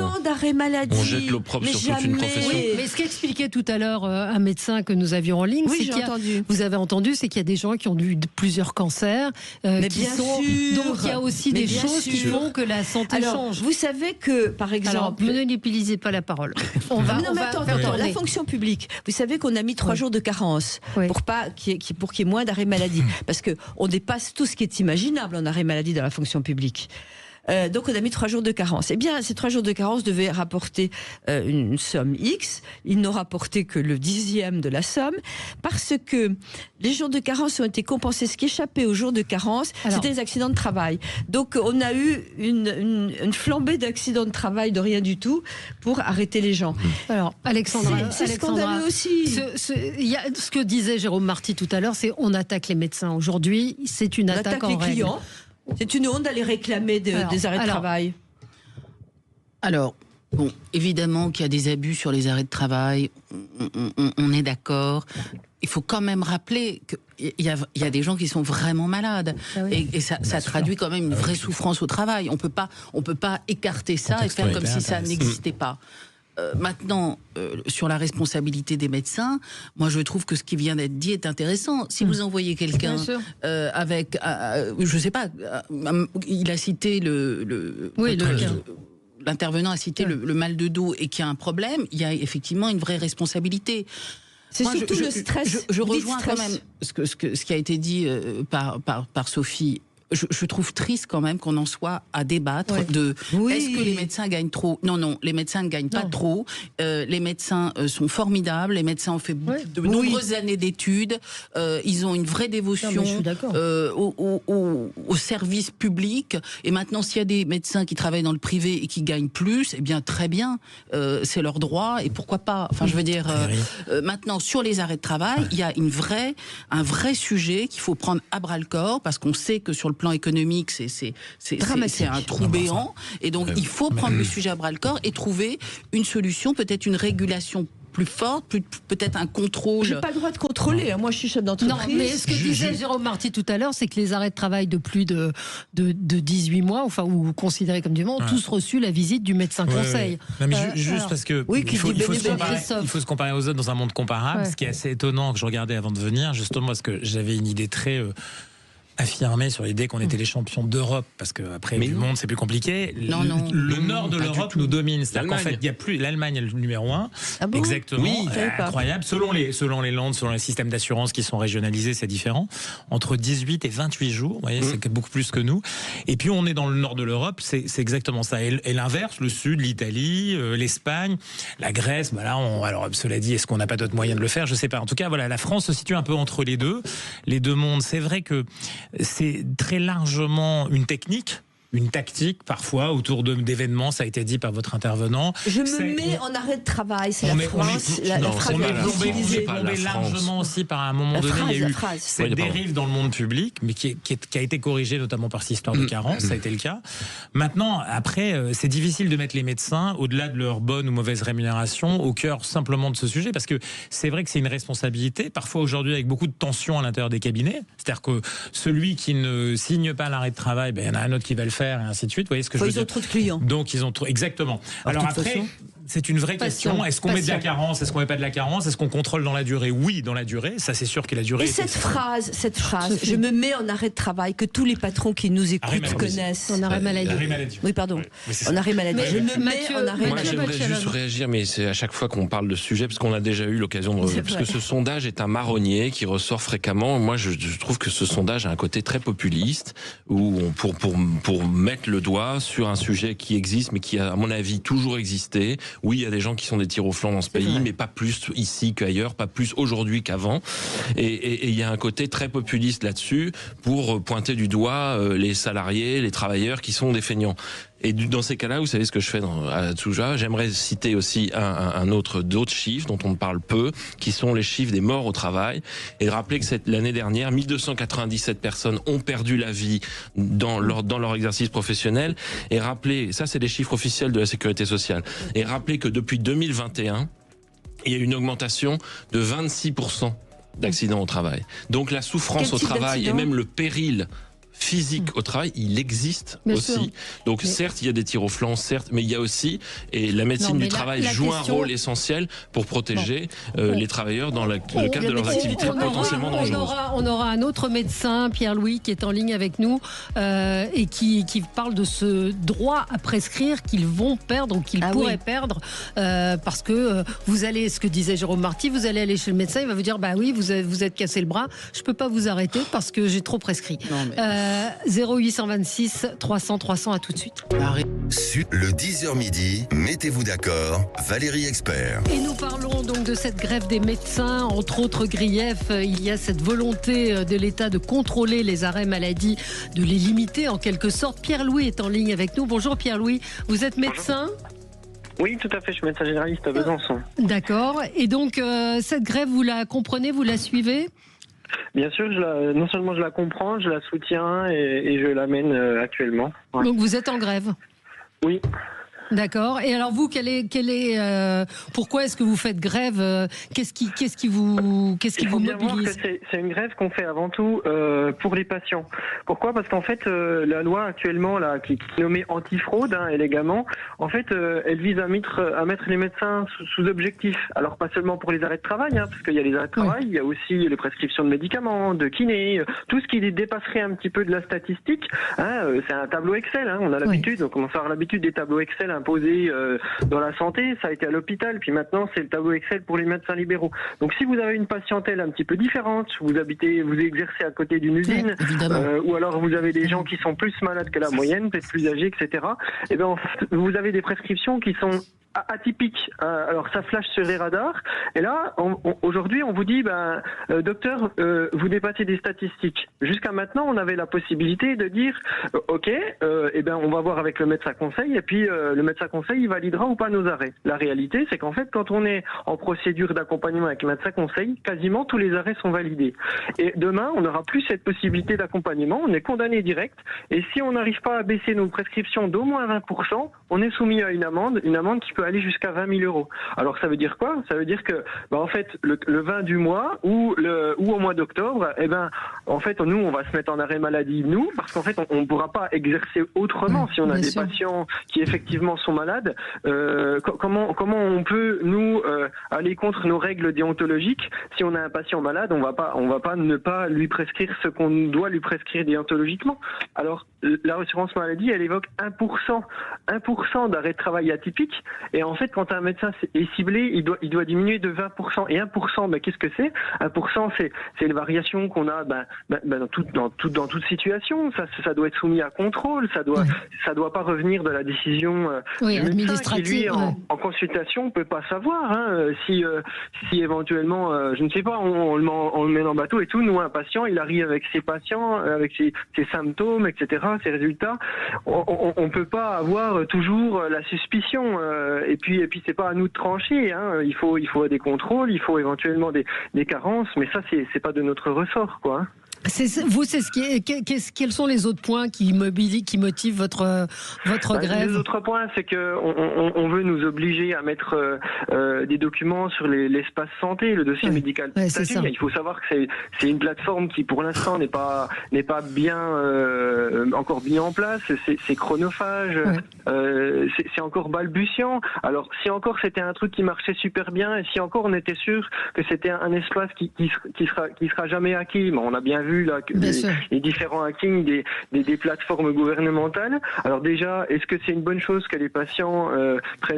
On jette l'opprobre sur toute une profession. Mais ce qu'expliquait tout à l'heure un médecin que nous avions en ligne, c'est vous avez entendu, c'est qu'il y a des gens qui ont eu plusieurs cancers. Donc il y a aussi des choses qui font que la santé change. Vous savez que, par exemple, ne monopolisez pas la parole. Attends, la fonction publique. Vous savez qu'on a mis 3 jours de carence pour qu'il y ait moins d'arrêt maladie, parce que on dépasse tout ce qui est imaginable en arrêt maladie dans la fonction publique. Donc on a mis 3 jours de carence. Eh bien, ces 3 jours de carence devaient rapporter une somme X. Ils n'ont rapporté que le 10e de la somme, parce que les jours de carence ont été compensés. Ce qui échappait aux jours de carence, c'était les accidents de travail. Donc on a eu une flambée d'accidents de travail de rien du tout pour arrêter les gens. Alors, Alexandra, c'est scandaleux aussi. Ce que disait Jérôme Marty tout à l'heure, c'est on attaque les médecins. Aujourd'hui, c'est une attaque en règle. Clients. C'est une honte d'aller réclamer des arrêts de travail. Alors, bon, évidemment qu'il y a des abus sur les arrêts de travail, on est d'accord. Il faut quand même rappeler qu'il y a des gens qui sont vraiment malades. Et ça traduit quand même une vraie souffrance au travail. On peut pas écarter ça et faire comme si ça n'existait pas. Maintenant, sur la responsabilité des médecins, moi je trouve que ce qui vient d'être dit est intéressant. Si vous envoyez quelqu'un avec, je sais pas, il a cité l'intervenant a cité le mal de dos et qu'il y a un problème, il y a effectivement une vraie responsabilité. C'est surtout le stress. Je rejoins quand même ce qui a été dit par Sophie. Je trouve triste quand même qu'on en soit à débattre de est-ce que les médecins gagnent trop ? Non, les médecins ne gagnent pas trop. Les médecins sont formidables. Les médecins ont fait de nombreuses années d'études. Ils ont une vraie dévotion au service public. Et maintenant, s'il y a des médecins qui travaillent dans le privé et qui gagnent plus, eh bien très bien, c'est leur droit. Et pourquoi pas ? Enfin, je veux dire, maintenant sur les arrêts de travail, il y a un vrai sujet qu'il faut prendre à bras le corps, parce qu'on sait que sur le plan économique, c'est un trou béant. Et donc, il faut prendre le sujet à bras le corps et trouver une solution, peut-être une régulation plus forte, peut-être un contrôle. J'ai pas le droit de contrôler. Moi, je suis chef d'entreprise. Non, mais ce que disait Jérôme Marty tout à l'heure, c'est que les arrêts de travail de plus de 18 mois, enfin, ou considérés comme du monde, ont tous reçu la visite du médecin conseil. Non, mais juste parce que il faut se comparer aux autres dans un monde comparable. Ce qui est assez étonnant que je regardais avant de venir, justement, parce que j'avais une idée très affirmée sur l'idée qu'on était les champions d'Europe, parce que après du monde c'est plus compliqué. Le nord de l'Europe nous domine, c'est-à-dire qu'en fait il y a plus l'Allemagne est le numéro 1. Ah bon? Exactement, oui, incroyable. Selon les landes, selon les systèmes d'assurance qui sont régionalisés, c'est différent. Entre 18 et 28 jours, vous voyez, c'est beaucoup plus que nous. Et puis on est dans le nord de l'Europe, c'est exactement ça. Et l'inverse, le sud, l'Italie, l'Espagne, la Grèce. Bah là, alors cela dit, est-ce qu'on n'a pas d'autres moyens de le faire? Je sais pas. En tout cas, voilà, la France se situe un peu entre les deux mondes. C'est vrai que c'est très largement une technique, une tactique parfois autour d'événements, ça a été dit par votre intervenant. Je me mets en arrêt de travail, c'est la France. On est plombé largement aussi par un moment donné, il y a eu cette dérive dans le monde public, mais qui a été corrigée notamment par cette histoire de carence, ça a été le cas. Maintenant, après, c'est difficile de mettre les médecins, au-delà de leur bonne ou mauvaise rémunération, au cœur simplement de ce sujet, parce que c'est vrai que c'est une responsabilité, parfois aujourd'hui avec beaucoup de tensions à l'intérieur des cabinets, c'est-à-dire que celui qui ne signe pas l'arrêt de travail, il y en a un autre qui va le faire, et ainsi de suite. Vous voyez ce que je veux dire ? Ils ont trop de clients. Donc ils ont trop. Exactement. Alors après, c'est une vraie question. Est-ce qu'on met de la carence? Est-ce qu'on met pas de la carence? Est-ce qu'on contrôle dans la durée? Oui, dans la durée. Ça, c'est sûr que la durée. Et cette phrase, je me mets en arrêt de travail, que tous les patrons qui nous écoutent connaissent. En arrêt maladie. Oui, pardon. En arrêt maladie. Je me mets en arrêt maladie. Moi, j'aimerais juste réagir, mais c'est à chaque fois qu'on parle de ce sujet, parce qu'on a déjà eu l'occasion de. Parce que ce sondage est un marronnier qui ressort fréquemment. Moi, je trouve que ce sondage a un côté très populiste, où pour mettre le doigt sur un sujet qui existe, mais qui a, à mon avis, toujours existé. Oui, il y a des gens qui sont des tirs au flanc dans ce pays, mais pas plus ici qu'ailleurs, pas plus aujourd'hui qu'avant. Et il y a un côté très populiste là-dessus pour pointer du doigt les salariés, les travailleurs qui sont des feignants. Et dans ces cas-là, vous savez ce que je fais à Tsuja? J'aimerais citer aussi d'autres chiffres dont on ne parle peu, qui sont les chiffres des morts au travail, et rappeler que l'année dernière, 1297 personnes ont perdu la vie dans leur exercice professionnel, et rappeler, ça c'est les chiffres officiels de la sécurité sociale, et rappeler que depuis 2021, il y a une augmentation de 26% d'accidents au travail. Donc la souffrance au travail et même le péril physique au travail, il existe aussi. Donc certes, il y a des tirs au flanc, certes, mais il y a aussi, et la médecine du travail joue un rôle essentiel pour protéger les travailleurs dans le cadre de leurs activités potentiellement dangereuses. On aura un autre médecin, Pierre-Louis, qui est en ligne avec nous et qui parle de ce droit à prescrire qu'ils vont perdre ou qu'ils pourraient perdre parce que vous allez, ce que disait Jérôme Marty, vous allez aller chez le médecin, il va vous dire bah oui, vous êtes cassé le bras, je peux pas vous arrêter parce que j'ai trop prescrit. 0826 300 300, à tout de suite. Le 10h midi, mettez-vous d'accord, Valérie Expert. Et nous parlons donc de cette grève des médecins. Entre autres griefs, il y a cette volonté de l'État de contrôler les arrêts maladie, de les limiter en quelque sorte. Pierre-Louis est en ligne avec nous. Bonjour Pierre-Louis, vous êtes médecin ? Oui, tout à fait, je suis médecin généraliste à Besançon. D'accord, et donc cette grève, vous la comprenez, vous la suivez ? Bien sûr, non seulement je la comprends, je la soutiens et je l'amène actuellement. Ouais. Donc vous êtes en grève ? Oui. D'accord. Et alors vous, pourquoi est-ce que vous faites grève ? Qu'est-ce qui vous mobilise ? C'est une grève qu'on fait avant tout pour les patients. Pourquoi ? Parce qu'en fait, la loi actuellement là, qui est nommée antifraude élégamment, en fait, elle vise à mettre les médecins sous objectif. Alors pas seulement pour les arrêts de travail, parce qu'il y a les arrêts de travail, il y a aussi les prescriptions de médicaments, de kiné, tout ce qui dépasserait un petit peu de la statistique. C'est un tableau Excel. On a l'habitude, on commence à avoir l'habitude des tableaux Excel imposé dans la santé, ça a été à l'hôpital, puis maintenant c'est le tableau Excel pour les médecins libéraux. Donc si vous avez une patientèle un petit peu différente, vous exercez à côté d'une usine, ou alors vous avez des gens qui sont plus malades que la moyenne, peut-être plus âgés, etc. Et bien en fait, vous avez des prescriptions qui sont atypiques. Alors ça flash sur les radars. Et là, aujourd'hui, on vous dit, docteur, vous dépassez des statistiques. Jusqu'à maintenant, on avait la possibilité de dire, ok, on va voir avec le médecin conseil, et puis le médecin conseil, il validera ou pas nos arrêts. La réalité, c'est qu'en fait, quand on est en procédure d'accompagnement avec le médecin conseil, quasiment tous les arrêts sont validés. Et demain, on n'aura plus cette possibilité d'accompagnement, on est condamné direct, et si on n'arrive pas à baisser nos prescriptions d'au moins 20%, on est soumis à une amende qui peut aller jusqu'à 20 000 €. Alors ça veut dire quoi? Ça veut dire que, en fait, le 20 du mois ou au mois d'octobre, en fait, nous, on va se mettre en arrêt maladie, nous, parce qu'en fait, on ne pourra pas exercer autrement si on a des patients qui effectivement sont malades. Comment on peut, nous, aller contre nos règles déontologiques? Si on a un patient malade, on va pas ne pas lui prescrire ce qu'on doit lui prescrire déontologiquement. Alors, l'assurance maladie, elle évoque 1% d'arrêt de travail atypique. Et en fait, quand un médecin est ciblé, il doit diminuer de 20%. Et 1%, qu'est-ce que c'est? 1%, c'est une variation qu'on a dans toute situation. Ça doit être soumis à contrôle. Ça doit pas revenir de la décision administrative. Qui, lui, en consultation, peut pas savoir si éventuellement, je ne sais pas, on le met dans le bateau et tout. Nous, un patient, il arrive avec ses patients, avec ses symptômes, etc., ses résultats. On peut pas avoir toujours la suspicion. Et puis c'est pas à nous de trancher. Il faut des contrôles, il faut éventuellement des carences, mais ça c'est pas de notre ressort, quoi. Quels sont les autres points qui motivent votre grève? Les autres points, c'est que on veut nous obliger à mettre des documents sur l'espace santé, le dossier médical. C'est ça. Il faut savoir que c'est une plateforme qui, pour l'instant, n'est pas bien encore bien en place. C'est chronophage. C'est encore balbutiant. Alors, si encore c'était un truc qui marchait super bien, et si encore on était sûr que c'était un espace qui sera jamais acquis, on a bien vu là les différents hackings des plateformes gouvernementales. Alors déjà, est-ce que c'est une bonne chose que les patients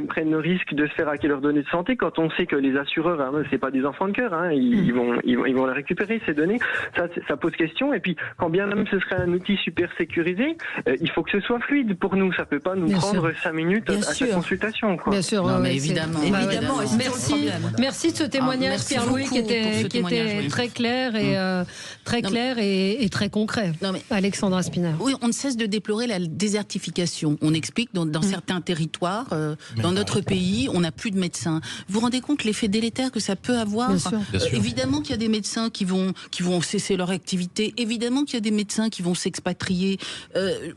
prennent le risque de se faire hacker leurs données de santé quand on sait que les assureurs, c'est pas des enfants de cœur, ils vont les récupérer, ces données. Ça pose question. Et puis, quand bien même ce serait un outil super sécurisé, il faut que ce soit fluide pour nous. Ça peut pas nous prendre 5 minutes à chaque consultation, quoi. Bien sûr. Mais évidemment. Merci de ce témoignage, Pierre-Louis, qui était très clair et très concret. Alexandra Spinner. Oui, on ne cesse de déplorer la désertification. On explique dans certains territoires, dans notre pays, on n'a plus de médecins. Vous vous rendez compte l'effet délétère que ça peut avoir? Bien sûr. Évidemment qu'il y a des médecins qui vont cesser leur activité. Évidemment qu'il y a des médecins qui vont s'expatrier.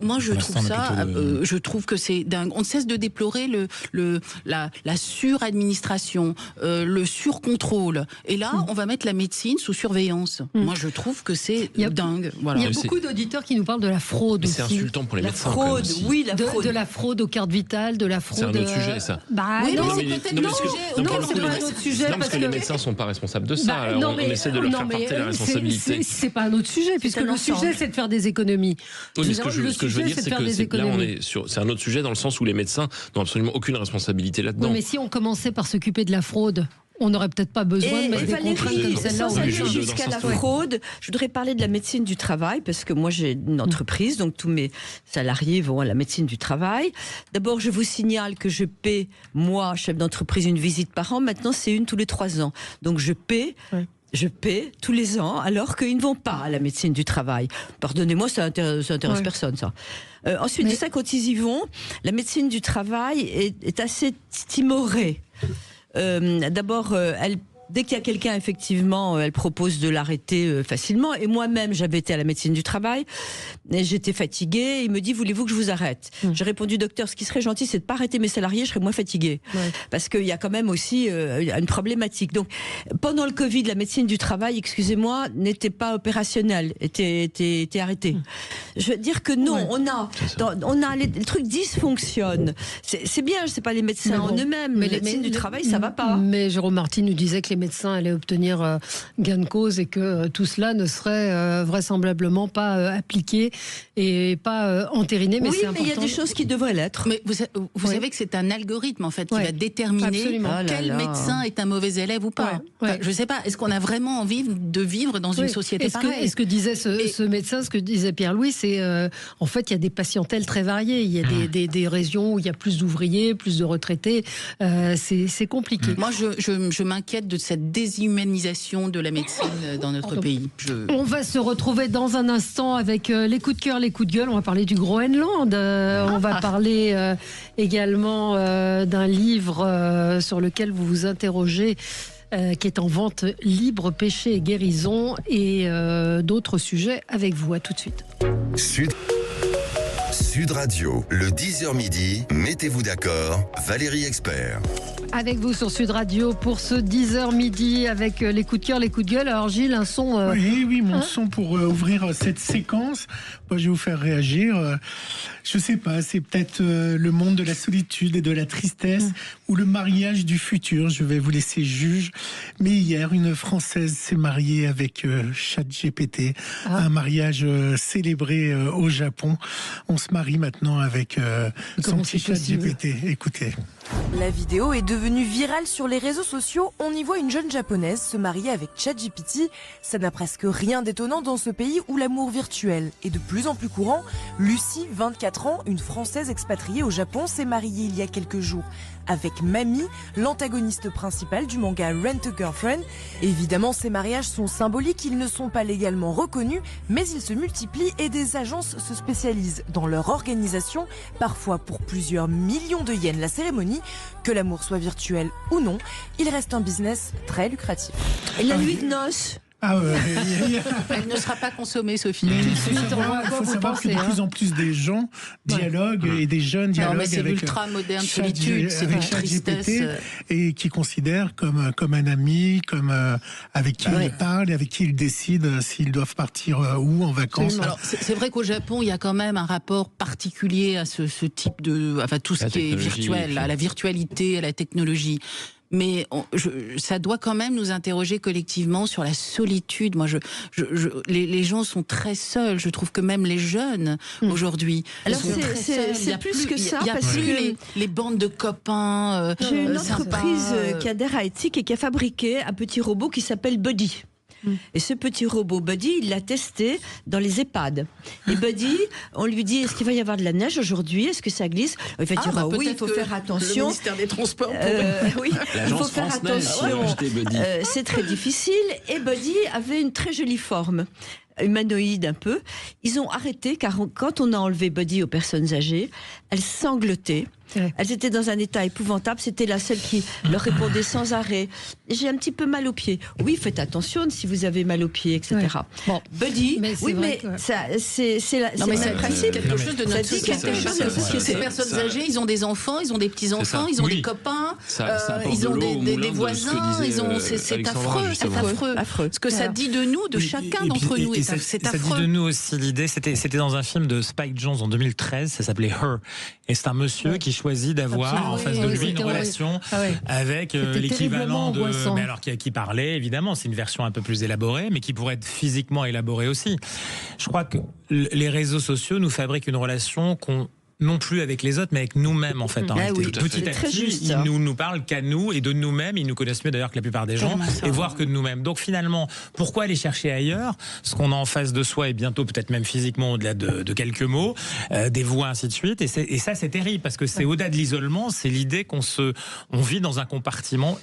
Moi, je trouve que c'est dingue. On ne cesse de déplorer la suradministration, le surcontrôle. Et là, on va mettre la médecine sous surveillance. Moi, je trouve que c'est dingue. Voilà. Il y a beaucoup d'auditeurs qui nous parlent de la fraude aussi. C'est insultant pour les médecins. La fraude, de la fraude aux cartes vitales, de la fraude. C'est un autre sujet, ça. Oui, non, c'est peut-être un autre sujet. Non, parce que les médecins ne sont pas responsables de ça. On essaie de leur faire porter la responsabilité. C'est pas un autre sujet, puisque le sujet, c'est de faire des économies. Oui, mais ce que je veux dire, c'est que là, c'est un autre sujet dans le sens où les médecins n'ont absolument aucune responsabilité là-dedans. Oui, mais si on commençait par s'occuper de la fraude, on n'aurait peut-être pas besoin de mettre des contraintes comme celle-là. Sans aller jusqu'à la fraude, je voudrais parler de la médecine du travail, parce que moi j'ai une entreprise, donc tous mes salariés vont à la médecine du travail. D'abord, je vous signale que je paie, moi, chef d'entreprise, une visite par an. Maintenant, c'est une tous les 3 ans. Donc je paie. Je paie tous les ans alors qu'ils ne vont pas à la médecine du travail. Pardonnez-moi, ça intéresse personne, ça. Ensuite de ça, quand ils y vont, la médecine du travail est assez timorée. D'abord, dès qu'il y a quelqu'un, effectivement, elle propose de l'arrêter facilement. Et moi-même, j'avais été à la médecine du travail, et j'étais fatiguée. Il me dit, voulez-vous que je vous arrête? J'ai répondu, docteur, ce qui serait gentil, c'est de ne pas arrêter mes salariés, je serais moins fatiguée. Parce qu'il y a quand même aussi une problématique. Donc, pendant le Covid, la médecine du travail, excusez-moi, n'était pas opérationnelle, était arrêtée. Je veux dire que non, les trucs dysfonctionnent. C'est bien, c'est pas les médecins en eux-mêmes, mais la médecine du travail, ça va pas. Mais Jérôme Marty nous disait que les médecins allaient obtenir gain de cause et que tout cela ne serait vraisemblablement pas appliqué et pas entériné. Mais c'est important. Mais il y a des choses qui devraient l'être. Mais vous savez que c'est un algorithme en fait qui va déterminer quel médecin est un mauvais élève ou pas. Enfin, je ne sais pas. Est-ce qu'on a vraiment envie de vivre dans une société pareille? Ce que disait ce médecin, ce que disait Pierre-Louis, c'est en fait il y a des patientèles très variées. Il y a des régions où il y a plus d'ouvriers, plus de retraités. C'est compliqué. Moi, je m'inquiète de cette déshumanisation de la médecine dans notre pays. On va se retrouver dans un instant avec les coups de cœur, les coups de gueule. On va parler du Groenland. On va parler également d'un livre sur lequel vous vous interrogez, qui est en vente libre, péché et guérison, et d'autres sujets avec vous. À tout de suite. Sud Radio, le 10h midi, mettez-vous d'accord, Valérie Expert. Avec vous sur Sud Radio pour ce 10h midi avec les coups de cœur, les coups de gueule. Alors Gilles, un son... Oui, mon son pour ouvrir cette séquence. Moi, je vais vous faire réagir. Je sais pas, c'est peut-être le monde de la solitude et de la tristesse ou le mariage du futur. Je vais vous laisser juge. Mais hier, une Française s'est mariée avec ChatGPT. Un mariage célébré au Japon. On se marie maintenant avec son petit ChatGPT. Écoutez. La vidéo est devenue virale sur les réseaux sociaux. On y voit une jeune japonaise se marier avec ChatGPT. Ça n'a presque rien d'étonnant dans ce pays où l'amour virtuel est de plus en plus courant. Lucie, 24 ans, une Française expatriée au Japon, s'est mariée il y a quelques jours avec Mamie, l'antagoniste principal du manga Rent a Girlfriend. Évidemment, ces mariages sont symboliques, ils ne sont pas légalement reconnus, mais ils se multiplient et des agences se spécialisent dans leur organisation, parfois pour plusieurs millions de yens la cérémonie. Que l'amour soit virtuel ou non, il reste un business très lucratif. Et la nuit de noces? Elle ne sera pas consommée, Sophie. Il faut savoir que de plus en plus des gens dialoguent et des jeunes dialoguent avec... C'est l'ultra moderne solitude, c'est une tristesse. Et qui considèrent comme un ami, comme avec qui ils parlent et avec qui ils décident s'ils doivent partir où en vacances. Alors, c'est vrai qu'au Japon, il y a quand même un rapport particulier à ce type de... Enfin, tout ce qui est virtuel, à la virtualité, à la technologie. Mais ça doit quand même nous interroger collectivement sur la solitude. Moi, les gens sont très seuls. Je trouve que même les jeunes aujourd'hui. Alors c'est plus que ça. Il n'y a plus les bandes de copains. J'ai une entreprise qui adhère à Ethique et qui a fabriqué un petit robot qui s'appelle Buddy. Et ce petit robot Buddy, il l'a testé dans les EHPAD. Et Buddy, on lui dit, est-ce qu'il va y avoir de la neige aujourd'hui? Est-ce que ça glisse? Il va dire, oui, il faut faire attention. Le ministère des Transports. Oui, il faut faire attention. C'est très difficile. Et Buddy avait une très jolie forme. Humanoïde un peu. Ils ont arrêté car quand on a enlevé Buddy aux personnes âgées, elles sanglotaient. Elles étaient dans un état épouvantable. C'était la seule qui leur répondait sans arrêt. J'ai un petit peu mal aux pieds. Oui, faites attention si vous avez mal aux pieds, etc. Bon, Buddy, c'est le même principe. Quelque chose de notre société. Ces personnes âgées, ils ont des enfants, ils ont des petits enfants, ils ont des copains, ils ont des voisins. C'est affreux. Ce que ça dit de nous, de chacun d'entre nous, c'est affreux. Ça dit de nous aussi l'idée. C'était dans un film de Spike Jonze en 2013. Ça s'appelait Her. Et c'est un monsieur qui choisit d'avoir en face de lui une relation avec l'équivalent de... Mais alors qui parlait, évidemment, c'est une version un peu plus élaborée, mais qui pourrait être physiquement élaborée aussi. Je crois que les réseaux sociaux nous fabriquent une relation qu'on... non plus avec les autres, mais avec nous-mêmes en fait. Petit à petit, ils nous parlent qu'à nous et de nous-mêmes. Ils nous connaissent mieux d'ailleurs que la plupart des gens et voire que de nous-mêmes. Donc finalement, pourquoi aller chercher ailleurs ce qu'on a en face de soi et bientôt peut-être même physiquement au-delà de quelques mots, des voix ainsi de suite. Et ça c'est terrible parce que c'est au-delà de l'isolement, c'est l'idée qu'on vit dans un compartiment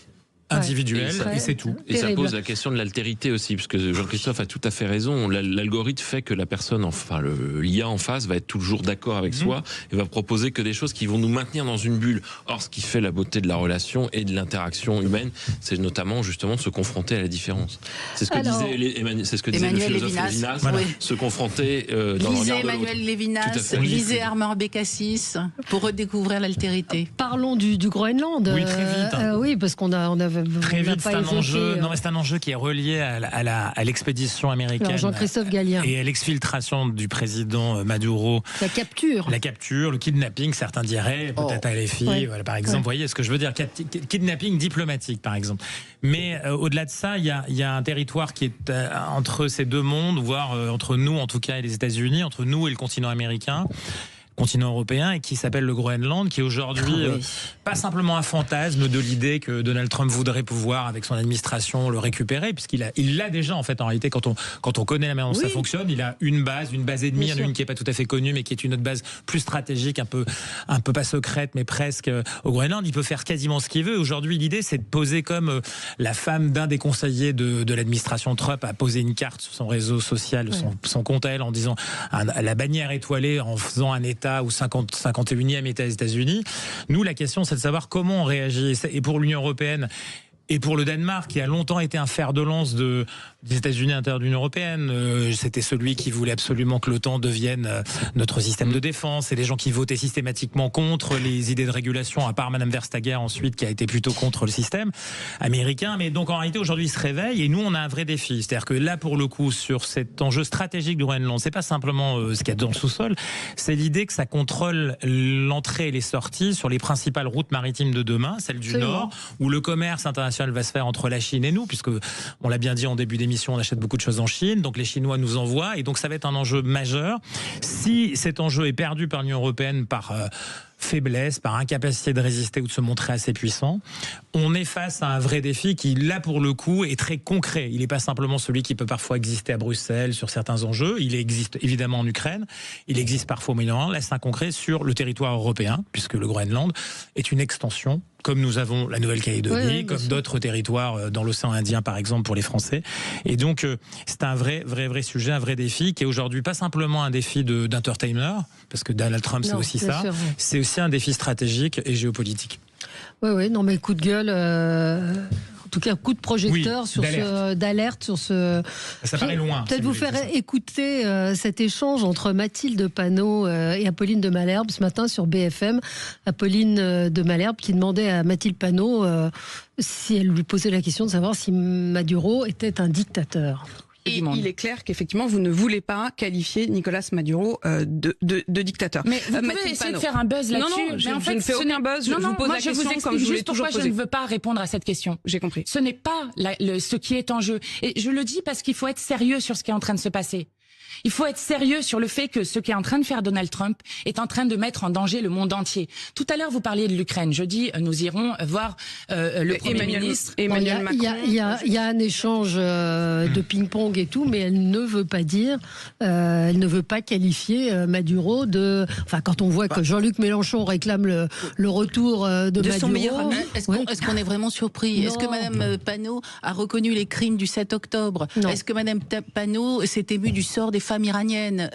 individuel et c'est tout. Et ça pose la question de l'altérité aussi, parce que Jean-Christophe a tout à fait raison. L'algorithme fait que la personne, enfin l'IA en face, va être toujours d'accord avec soi et va proposer que des choses qui vont nous maintenir dans une bulle. Or, ce qui fait la beauté de la relation et de l'interaction humaine, c'est notamment justement de se confronter à la différence. C'est ce que disait le philosophe Lévinas, se confronter dans le regard de l'autre. Emmanuel Lévinas, lisez Armand Bécassis pour redécouvrir l'altérité. Parlons du Groenland. Oui, très vite. Oui, parce qu'on avait très vite, c'est un enjeu. Non, mais c'est un enjeu qui est relié à l'expédition américaine. Jean-Christophe Gallien. Et à l'exfiltration du président Maduro. La capture, le kidnapping, certains diraient, peut-être à LFI, voilà, par exemple. Vous voyez ce que je veux dire? Kidnapping diplomatique, par exemple. Mais au-delà de ça, il y a un territoire qui est entre ces deux mondes, voire entre nous, en tout cas, et les États-Unis, entre nous et le continent américain, continent européen et qui s'appelle le Groenland, qui est aujourd'hui pas simplement un fantasme de l'idée que Donald Trump voudrait pouvoir, avec son administration, le récupérer, puisqu'il l'a déjà en fait. En réalité, quand on connaît la manière dont ça fonctionne, il a une base et demie, il y en a une qui est pas tout à fait connue, mais qui est une autre base plus stratégique, un peu pas secrète, mais presque au Groenland. Il peut faire quasiment ce qu'il veut. Aujourd'hui, l'idée, c'est de poser comme la femme d'un des conseillers de l'administration Trump a posé une carte sur son réseau social, son compte à elle, en disant la bannière étoilée, en faisant un État ou 51e État des États-Unis. Nous, la question, c'est de savoir comment on réagit. Et pour l'Union européenne, et pour le Danemark, qui a longtemps été un fer de lance des États-Unis à l'intérieur de l'Union européenne, c'était celui qui voulait absolument que l'OTAN devienne notre système de défense, et les gens qui votaient systématiquement contre les idées de régulation, à part Madame Verstager ensuite, qui a été plutôt contre le système américain. Mais donc en réalité, aujourd'hui, ils se réveillent, et nous, on a un vrai défi. C'est-à-dire que là, pour le coup, sur cet enjeu stratégique du Groenland, c'est pas simplement ce qu'il y a dans le sous-sol, c'est l'idée que ça contrôle l'entrée et les sorties sur les principales routes maritimes de demain, celle du Nord, où le commerce international va se faire entre la Chine et nous, puisque on l'a bien dit en début d'émission, on achète beaucoup de choses en Chine, donc les Chinois nous envoient, et donc ça va être un enjeu majeur. Si cet enjeu est perdu par l'Union européenne par faiblesse, par incapacité de résister ou de se montrer assez puissant, on est face à un vrai défi qui, là pour le coup, est très concret. Il n'est pas simplement celui qui peut parfois exister à Bruxelles sur certains enjeux, il existe évidemment en Ukraine, il existe parfois au Moyen-Orient, là c'est un concret sur le territoire européen, puisque le Groenland est une extension, comme nous avons la Nouvelle-Calédonie, comme d'autres territoires dans l'océan Indien par exemple pour les Français. Et donc c'est un vrai sujet, un vrai défi qui est aujourd'hui pas simplement un défi d'entertainer, parce que Donald Trump c'est aussi ça, c'est aussi un défi stratégique et géopolitique. Oui, non mais coup de gueule... En tout cas, coup de projecteur d'alerte sur ce. Ça paraît loin. Peut-être vous faire écouter cet échange entre Mathilde Panot et Apolline de Malherbe ce matin sur BFM. Apolline de Malherbe qui demandait à Mathilde Panot si elle lui posait la question de savoir si Maduro était un dictateur. Et il est clair qu'effectivement, vous ne voulez pas qualifier Nicolas Maduro de dictateur. Mais vous pouvez essayer de faire un buzz là-dessus. Non, je ne fais aucun buzz. Je vous pose la question comme je vous l'ai toujours posée. Je ne veux pas répondre à cette question. J'ai compris. Ce n'est pas ce qui est en jeu. Et je le dis parce qu'il faut être sérieux sur ce qui est en train de se passer. Il faut être sérieux sur le fait que ce qu'est en train de faire Donald Trump est en train de mettre en danger le monde entier. Tout à l'heure, vous parliez de l'Ukraine. Jeudi, nous irons voir le Premier ministre. Emmanuel Macron. Il y a un échange de ping-pong et tout, mais elle ne veut pas dire, elle ne veut pas qualifier Maduro de... Enfin, quand on voit que Jean-Luc Mélenchon réclame le retour de Maduro... son meilleur ami. Est-ce qu'on est vraiment surpris? Est-ce que Madame Panot a reconnu les crimes du 7 octobre? Est-ce que Madame Panot s'est émue du sort des femmes iraniennes?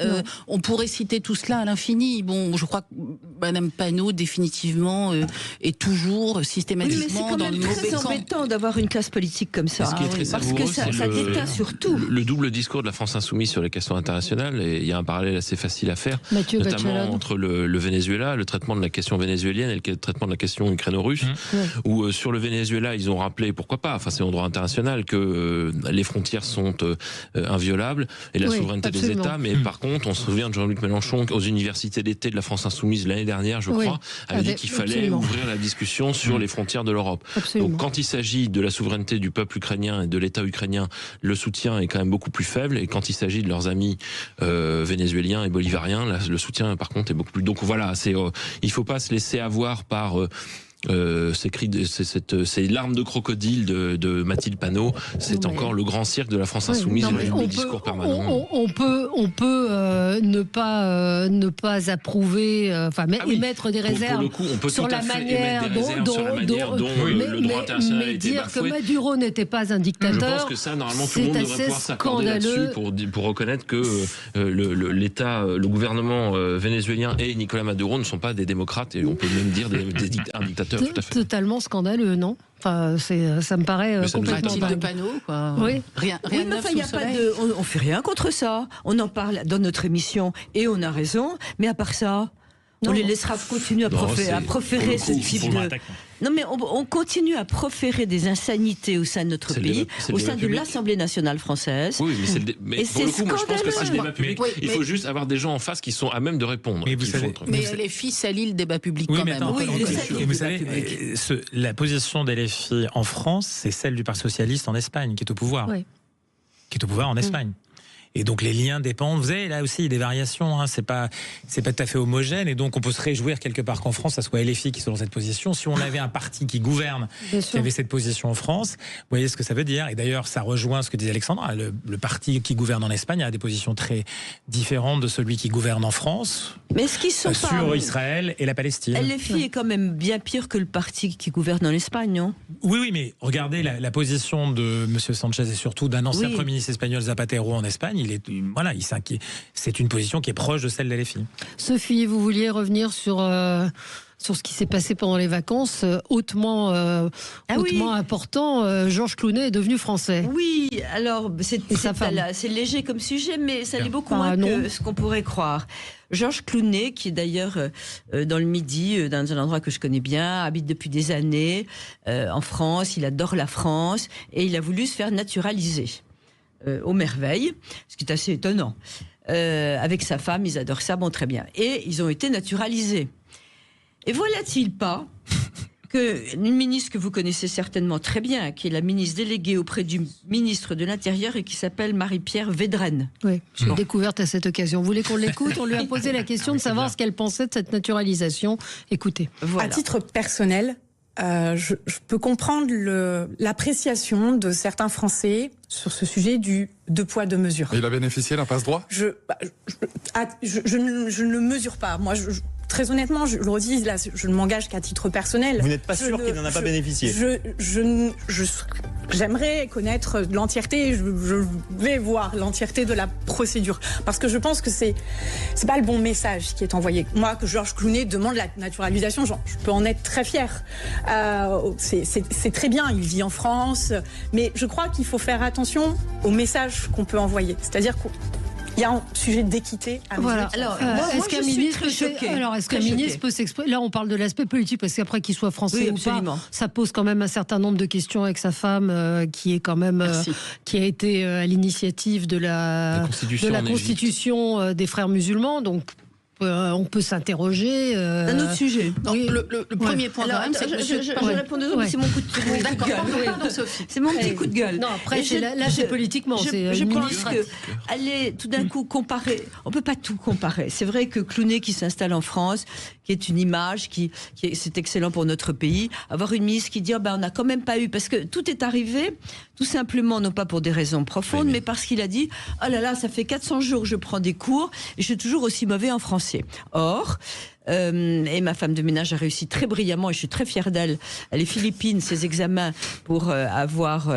On pourrait citer tout cela à l'infini. Bon, je crois que Madame Panot définitivement est toujours systématiquement dans le mauvais camp. C'est très embêtant d'avoir une classe politique comme ça, parce que ça déteint surtout. Le double discours de la France insoumise sur les questions internationales, et il y a un parallèle assez facile à faire, notamment entre le Venezuela, le traitement de la question vénézuélienne et le traitement de la question ukraino-russe, où sur le Venezuela, ils ont rappelé, pourquoi pas, enfin c'est en droit international, que les frontières sont inviolables et la souveraineté des États, mais par contre, on se souvient de Jean-Luc Mélenchon aux universités d'été de la France insoumise l'année dernière, je crois, avait dit qu'il fallait ouvrir la discussion sur les frontières de l'Europe. Donc quand il s'agit de la souveraineté du peuple ukrainien et de l'État ukrainien, le soutien est quand même beaucoup plus faible, et quand il s'agit de leurs amis vénézuéliens et bolivariens, là, le soutien par contre est beaucoup plus... Donc voilà, il faut pas se laisser avoir par... ces larmes de crocodile de Mathilde Panot, c'est encore le grand cirque de la France insoumise, le discours permanent. On peut ne pas approuver, émettre des réserves sur la manière dont le droit international a été dire que Maduro n'était pas un dictateur. Je pense que ça, normalement, tout le monde devrait pouvoir s'accorder là-dessus pour reconnaître que l'État, le gouvernement vénézuélien et Nicolas Maduro ne sont pas des démocrates, et on peut même dire un dictateur. Totalement scandaleux, non? Enfin, ça me paraît complètement Mathilde de Panot, quoi. Oui. Rien neuf sous le soleil. On fait rien contre ça. On en parle dans notre émission et on a raison. Mais à part ça, on les laissera continuer à proférer ce type de... Non, mais on continue à proférer des insanités au sein de notre pays, au sein de l'Assemblée nationale française. Oui, mais pour le coup, moi, je pense que c'est le débat public. Il faut juste avoir des gens en face qui sont à même de répondre. Mais LFI salit le débat public quand même. Vous savez, la position d'LFI en France, c'est celle du Parti socialiste en Espagne, qui est au pouvoir. Qui est au pouvoir en Espagne. Et donc les liens dépendent. Vous avez là aussi des variations. Hein. C'est pas tout à fait homogène. Et donc on peut se réjouir quelque part qu'en France, ça soit LFI qui soit dans cette position. Si on avait un parti qui gouverne, qui avait cette position en France, vous voyez ce que ça veut dire. Et d'ailleurs, ça rejoint ce que disait Alexandra. Le parti qui gouverne en Espagne a des positions très différentes de celui qui gouverne en France. Mais est-ce qu'ils sont sur Israël et la Palestine. LFI est quand même bien pire que le parti qui gouverne en Espagne, non ? Oui, mais regardez la position de M. Sanchez et surtout d'un ancien Premier ministre espagnol, Zapatero, en Espagne. C'est une position qui est proche de celle de LFI. Sophie, vous vouliez revenir sur ce qui s'est passé pendant les vacances, hautement important. Georges Clooney est devenu français. Oui, alors c'est léger comme sujet, mais ça l'est beaucoup moins que ce qu'on pourrait croire. Georges Clooney, qui est d'ailleurs dans le Midi, dans un endroit que je connais bien, habite depuis des années en France, il adore la France et il a voulu se faire naturaliser aux merveilles, ce qui est assez étonnant. Avec sa femme, ils adorent ça, bon très bien. Et ils ont été naturalisés. Et voilà-t-il pas qu'une ministre que vous connaissez certainement très bien, qui est la ministre déléguée auprès du ministre de l'Intérieur et qui s'appelle Marie-Pierre Védrenne. Oui, j'ai découverte à cette occasion. Vous voulez qu'on l'écoute ? On lui a posé la question de savoir ce qu'elle pensait de cette naturalisation. Écoutez. Voilà. À titre personnel, je peux comprendre l'appréciation de certains Français sur ce sujet du deux poids, deux mesures. Et il a bénéficié d'un passe-droit ? Je ne le mesure pas. Moi, très honnêtement, je le redis, là, je ne m'engage qu'à titre personnel. Vous n'êtes pas sûr qu'il n'en a pas bénéficié ? J'aimerais connaître l'entièreté, je vais voir l'entièreté de la procédure. Parce que je pense que c'est pas le bon message qui est envoyé. Moi, que Georges Clooney demande la naturalisation, je peux en être très fière. C'est très bien, il vit en France. Mais je crois qu'il faut faire attention au message qu'on peut envoyer. C'est-à-dire qu'il y a un sujet d'équité à voilà. Alors, est-ce qu'un ministre peut s'exprimer ? Là, on parle de l'aspect politique, parce qu'après qu'il soit français ou pas, ça pose quand même un certain nombre de questions avec sa femme, qui est quand même, qui a été à l'initiative de la constitution des frères musulmans. Donc, on peut s'interroger. Un autre sujet. Oui. Le premier point, je réponds de c'est mon coup de gueule. D'accord, pardon, Sophie. C'est mon petit coup de gueule. Non, après, c'est politiquement. Je pense qu'aller tout d'un coup comparer, on peut pas tout comparer. C'est vrai que Clooney qui s'installe en France, qui est une image, c'est excellent pour notre pays. Avoir une ministre qui dit on n'a quand même pas eu, parce que tout est arrivé, tout simplement, non pas pour des raisons profondes, mais parce qu'il a dit oh là là, ça fait 400 jours que je prends des cours et je suis toujours aussi mauvais en français. Or, et ma femme de ménage a réussi très brillamment, et je suis très fière d'elle, elle est philippine, ses examens pour avoir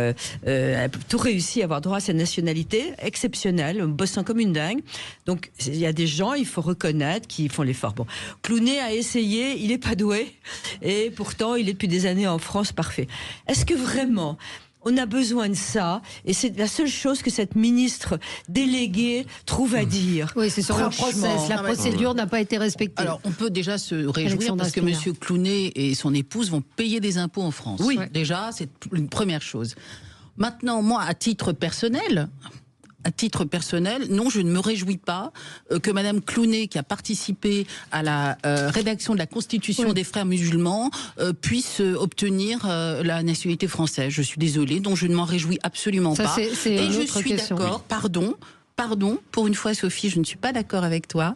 tout réussi, avoir droit à sa nationalité, exceptionnelle, bossant comme une dingue. Donc il y a des gens, il faut reconnaître, qui font l'effort. Bon, Clooney a essayé, il n'est pas doué, et pourtant il est depuis des années en France, parfait. Est-ce que vraiment on a besoin de ça, et c'est la seule chose que cette ministre déléguée trouve à dire. Oui, c'est sur le process. La procédure n'a pas été respectée. Alors, on peut déjà se réjouir parce que M. Clooney et son épouse vont payer des impôts en France. Oui. Déjà, c'est une première chose. Maintenant, moi, à titre personnel, non, je ne me réjouis pas que Madame Clooney, qui a participé à la rédaction de la Constitution des Frères musulmans, puisse obtenir la nationalité française. Je suis désolée, donc je ne m'en réjouis absolument pas. Et je suis d'accord, pardon, pour une fois, Sophie, je ne suis pas d'accord avec toi.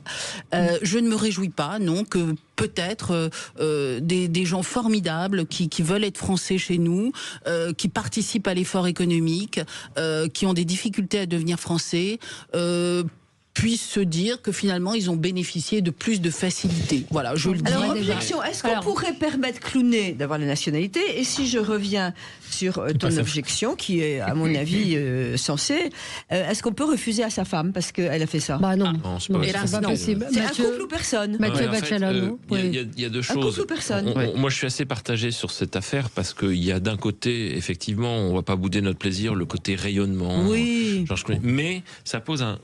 Je ne me réjouis pas, non, que peut-être des gens formidables qui veulent être français chez nous, qui participent à l'effort économique, qui ont des difficultés à devenir français, puissent se dire que finalement ils ont bénéficié de plus de facilité. Voilà, je le dis. Alors, objection, est-ce qu'on pourrait permettre Clooney d'avoir la nationalité ? Et si je reviens sur ton objection, qui est à mon avis sensée, est-ce qu'on peut refuser à sa femme parce qu'elle a fait ça ? Bah non, c'est pas possible. C'est un couple ou personne. Mathieu Bachelano. Il y a deux choses. Un couple ou personne. Moi, je suis assez partagé sur cette affaire parce qu'il y a d'un côté, effectivement, on ne va pas bouder notre plaisir, le côté rayonnement. Oui. Mais ça pose un...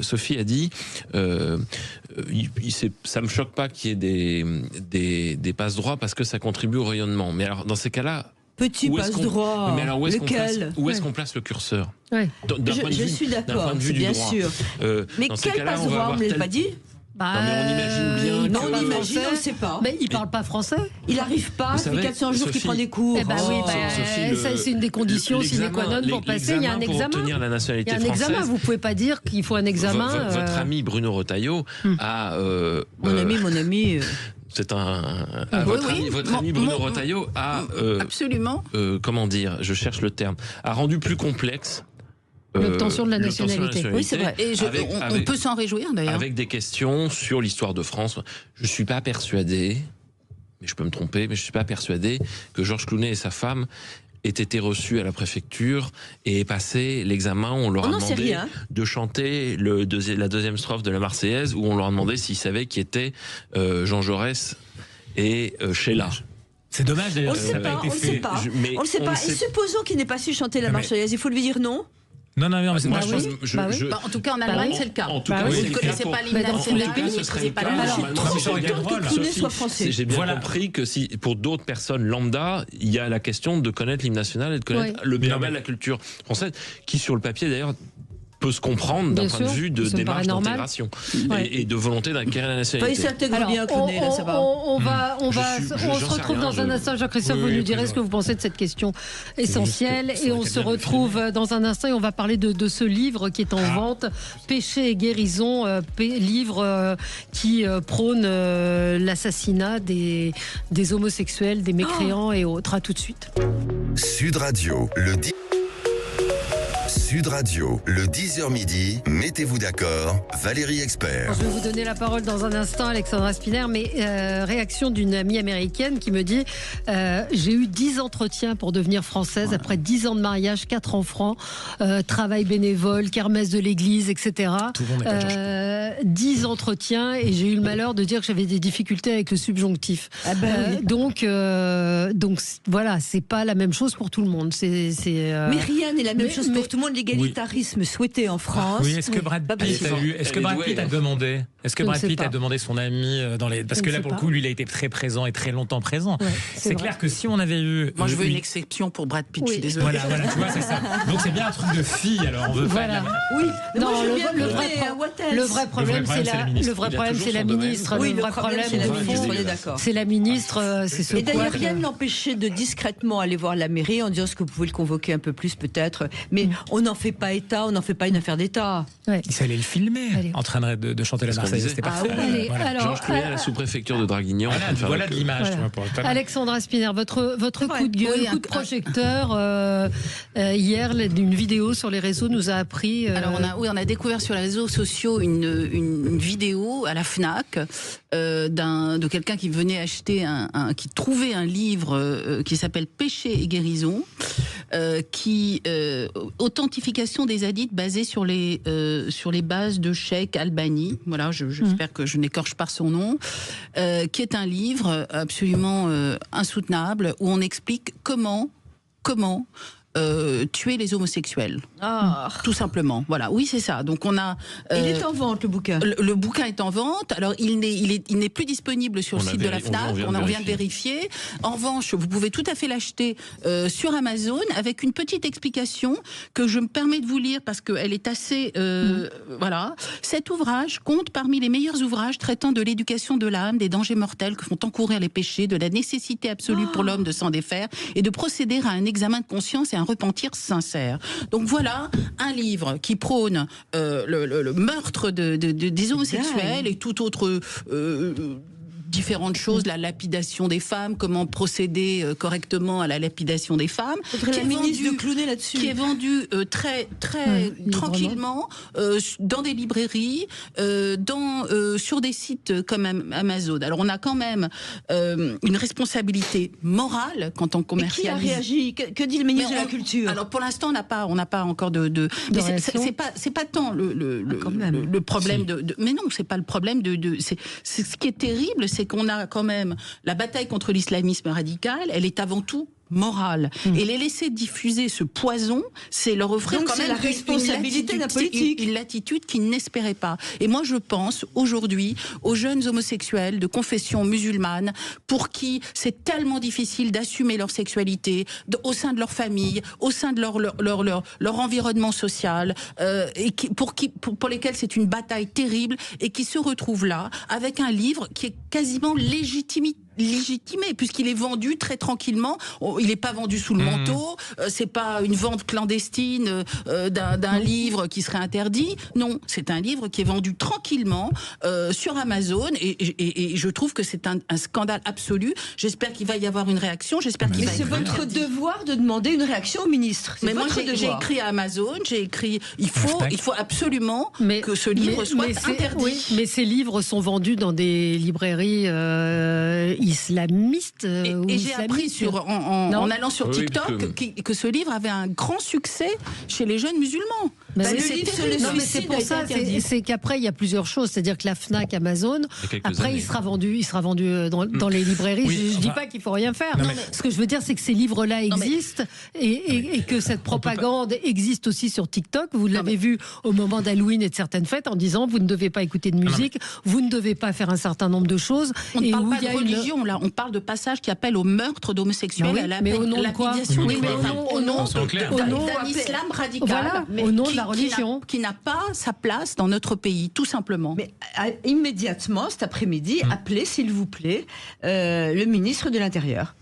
Sophie a dit, ça me choque pas qu'il y ait des passe-droits parce que ça contribue au rayonnement. Mais alors, dans ces cas-là, petit passe-droit. Mais alors, où est-ce qu'on place le curseur ? Je suis d'accord, bien sûr. Mais quel passe-droit ? On ne l'a pas dit ? Non, mais on imagine bien. Non, on imagine, on ne sait pas. Mais il ne parle pas français. Il n'arrive pas, ça fait 400 jours qu'il prend des cours. Eh ben c'est une des conditions sine qua non pour passer. Il y a un examen. Pour obtenir la nationalité française. Il y a un examen. Vous ne pouvez pas dire qu'il faut un examen. Votre ami Bruno Retailleau a. Mon ami. C'est votre ami Bruno Retailleau a. Absolument. Comment dire ? Je cherche le terme. A rendu plus complexe. L'obtention de la nationalité. Oui, c'est vrai. Et on peut s'en réjouir d'ailleurs. Avec des questions sur l'histoire de France. Je ne suis pas persuadé, mais je peux me tromper, mais je ne suis pas persuadé que Georges Clooney et sa femme aient été reçus à la préfecture et aient passé l'examen où on leur a demandé de chanter la deuxième strophe de la Marseillaise, où on leur a demandé s'ils savaient qui étaient Jean Jaurès et Sheila. C'est dommage d'ailleurs. On ne sait pas. On ne sait pas. Et supposons qu'il n'ait pas su chanter la Marseillaise, il faut lui dire non. Non, mais c'est moi, en tout cas, en Allemagne, c'est le cas. Vous ne connaissez pas l'hymne national, vous ne connaissez pas la langue. J'ai bien compris que si, pour d'autres personnes lambda, il y a la question de connaître l'hymne national et de connaître le béaba de la culture française, qui sur le papier d'ailleurs peut se comprendre d'un point de vue de démarche d'intégration et de volonté d'acquérir la nationalité. Il s'intègre bien, Clooney, là, ça va. On se retrouve dans un instant. Jean-Christophe, vous nous direz ce que vous pensez de cette question essentielle. Et on se retrouve dans un instant et on va parler de ce livre qui est en vente, Péché et guérison, livre qui prône l'assassinat des homosexuels, des mécréants et autres. À tout de suite. Sud Radio, Sud Radio, le 10h midi, mettez-vous d'accord, Valérie Expert. Je vais vous donner la parole dans un instant, Alexandra Spinner, mais réaction d'une amie américaine qui me dit j'ai eu 10 entretiens pour devenir française, après 10 ans de mariage, 4 enfants, travail bénévole, kermesse de l'église, etc. 10 entretiens et j'ai eu le malheur de dire que j'avais des difficultés avec le subjonctif. Donc voilà, c'est pas la même chose pour tout le monde. Mais rien n'est la même chose pour tout le monde. L'égalitarisme souhaité en France. Oui, est-ce que Brad Pitt a demandé son ami parce que là pour le coup lui il a été très présent et très longtemps présent. C'est clair que si on avait eu moi je veux une exception pour Brad Pitt, je suis désolée. Voilà, tu vois, c'est ça. Donc c'est bien un truc de fille, alors on veut faire. Oui, non, le vrai problème c'est la ministre. Oui, le vrai problème c'est la ministre, c'est ce. Et d'ailleurs rien ne l'empêchait de discrètement aller voir la mairie en disant est-ce que vous pouvez le convoquer un peu plus peut-être, mais on n'en fait pas état, on n'en fait pas une affaire d'état. Il fallait le filmer en train de chanter la Marseillaise, c'était parfait. Georges Clooney à la sous-préfecture de Draguignan. Voilà de l'image. Alexandra Spinner, votre coup de gueule, coup de projecteur hier d'une vidéo sur les réseaux nous a appris. Alors on a découvert sur les réseaux sociaux une vidéo à la Fnac de quelqu'un qui venait acheter qui trouvait un livre qui s'appelle Péché et guérison, qui authentification des hadiths basés sur les bases de Cheikh Albani. Voilà, j'espère que je n'écorche pas son nom, qui est un livre absolument insoutenable où on explique comment tuer les homosexuels. Tout simplement. Voilà. Oui, c'est ça. Donc on a. Il est en vente, le bouquin. Le bouquin est en vente. Alors il n'est plus disponible sur le site de la Fnac. On vient de vérifier. En revanche, vous pouvez tout à fait l'acheter sur Amazon avec une petite explication que je me permets de vous lire parce qu'elle est assez. Voilà. Cet ouvrage compte parmi les meilleurs ouvrages traitant de l'éducation de l'âme, des dangers mortels que font encourir les péchés, de la nécessité absolue pour l'homme de s'en défaire et de procéder à un examen de conscience et un repentir sincère. Donc voilà un livre qui prône le meurtre des homosexuels et tout autre différentes choses, la lapidation des femmes, comment procéder correctement à la lapidation des femmes, qui est vendu très tranquillement dans des librairies, sur des sites comme Amazon. Alors on a quand même une responsabilité morale quand on commercialise. Et qui a réagi? Que dit le ministre de la Culture? Alors pour l'instant on n'a pas encore de mais c'est pas tant le problème mais non, c'est pas le problème c'est ce qui est terrible, c'est qu'on a quand même la bataille contre l'islamisme radical, elle est avant tout morale. Et les laisser diffuser ce poison, c'est leur offrir quand même la responsabilité de la politique. Une latitude qu'ils n'espéraient pas. Et moi, je pense aujourd'hui aux jeunes homosexuels de confession musulmane pour qui c'est tellement difficile d'assumer leur sexualité au sein de leur famille, au sein de leur environnement social, et pour lesquels c'est une bataille terrible et qui se retrouvent là avec un livre qui est quasiment légitimé puisqu'il est vendu très tranquillement. Il n'est pas vendu sous le manteau. C'est pas une vente clandestine d'un livre qui serait interdit. Non, c'est un livre qui est vendu tranquillement sur Amazon et je trouve que c'est un scandale absolu. J'espère qu'il va y avoir une réaction. J'espère qu'il va. Mais c'est votre devoir de demander une réaction au ministre. Mais moi j'ai écrit à Amazon, j'ai écrit il faut absolument que ce livre soit interdit. Oui, mais ces livres sont vendus dans des librairies islamistes. Et j'ai appris en allant sur TikTok que ce livre avait un grand succès chez les jeunes musulmans. C'est pour ça, c'est qu'après il y a plusieurs choses, c'est-à-dire que la Fnac, Amazon, après il sera vendu dans les librairies. Je dis pas qu'il faut rien faire. Ce que je veux dire, c'est que ces livres-là existent et que cette propagande existe aussi sur TikTok. Vous l'avez vu au moment d'Halloween et de certaines fêtes en disant vous ne devez pas écouter de musique, vous ne devez pas faire un certain nombre de choses. On ne parle pas de religion là, on parle de passages qui appellent au meurtre d'homosexuels, à la lapidation des femmes, au nom d'un islam radical, au nom de la religion, qui n'a pas sa place dans notre pays, tout simplement. Mais immédiatement cet après-midi, appelez s'il vous plaît le ministre de l'Intérieur.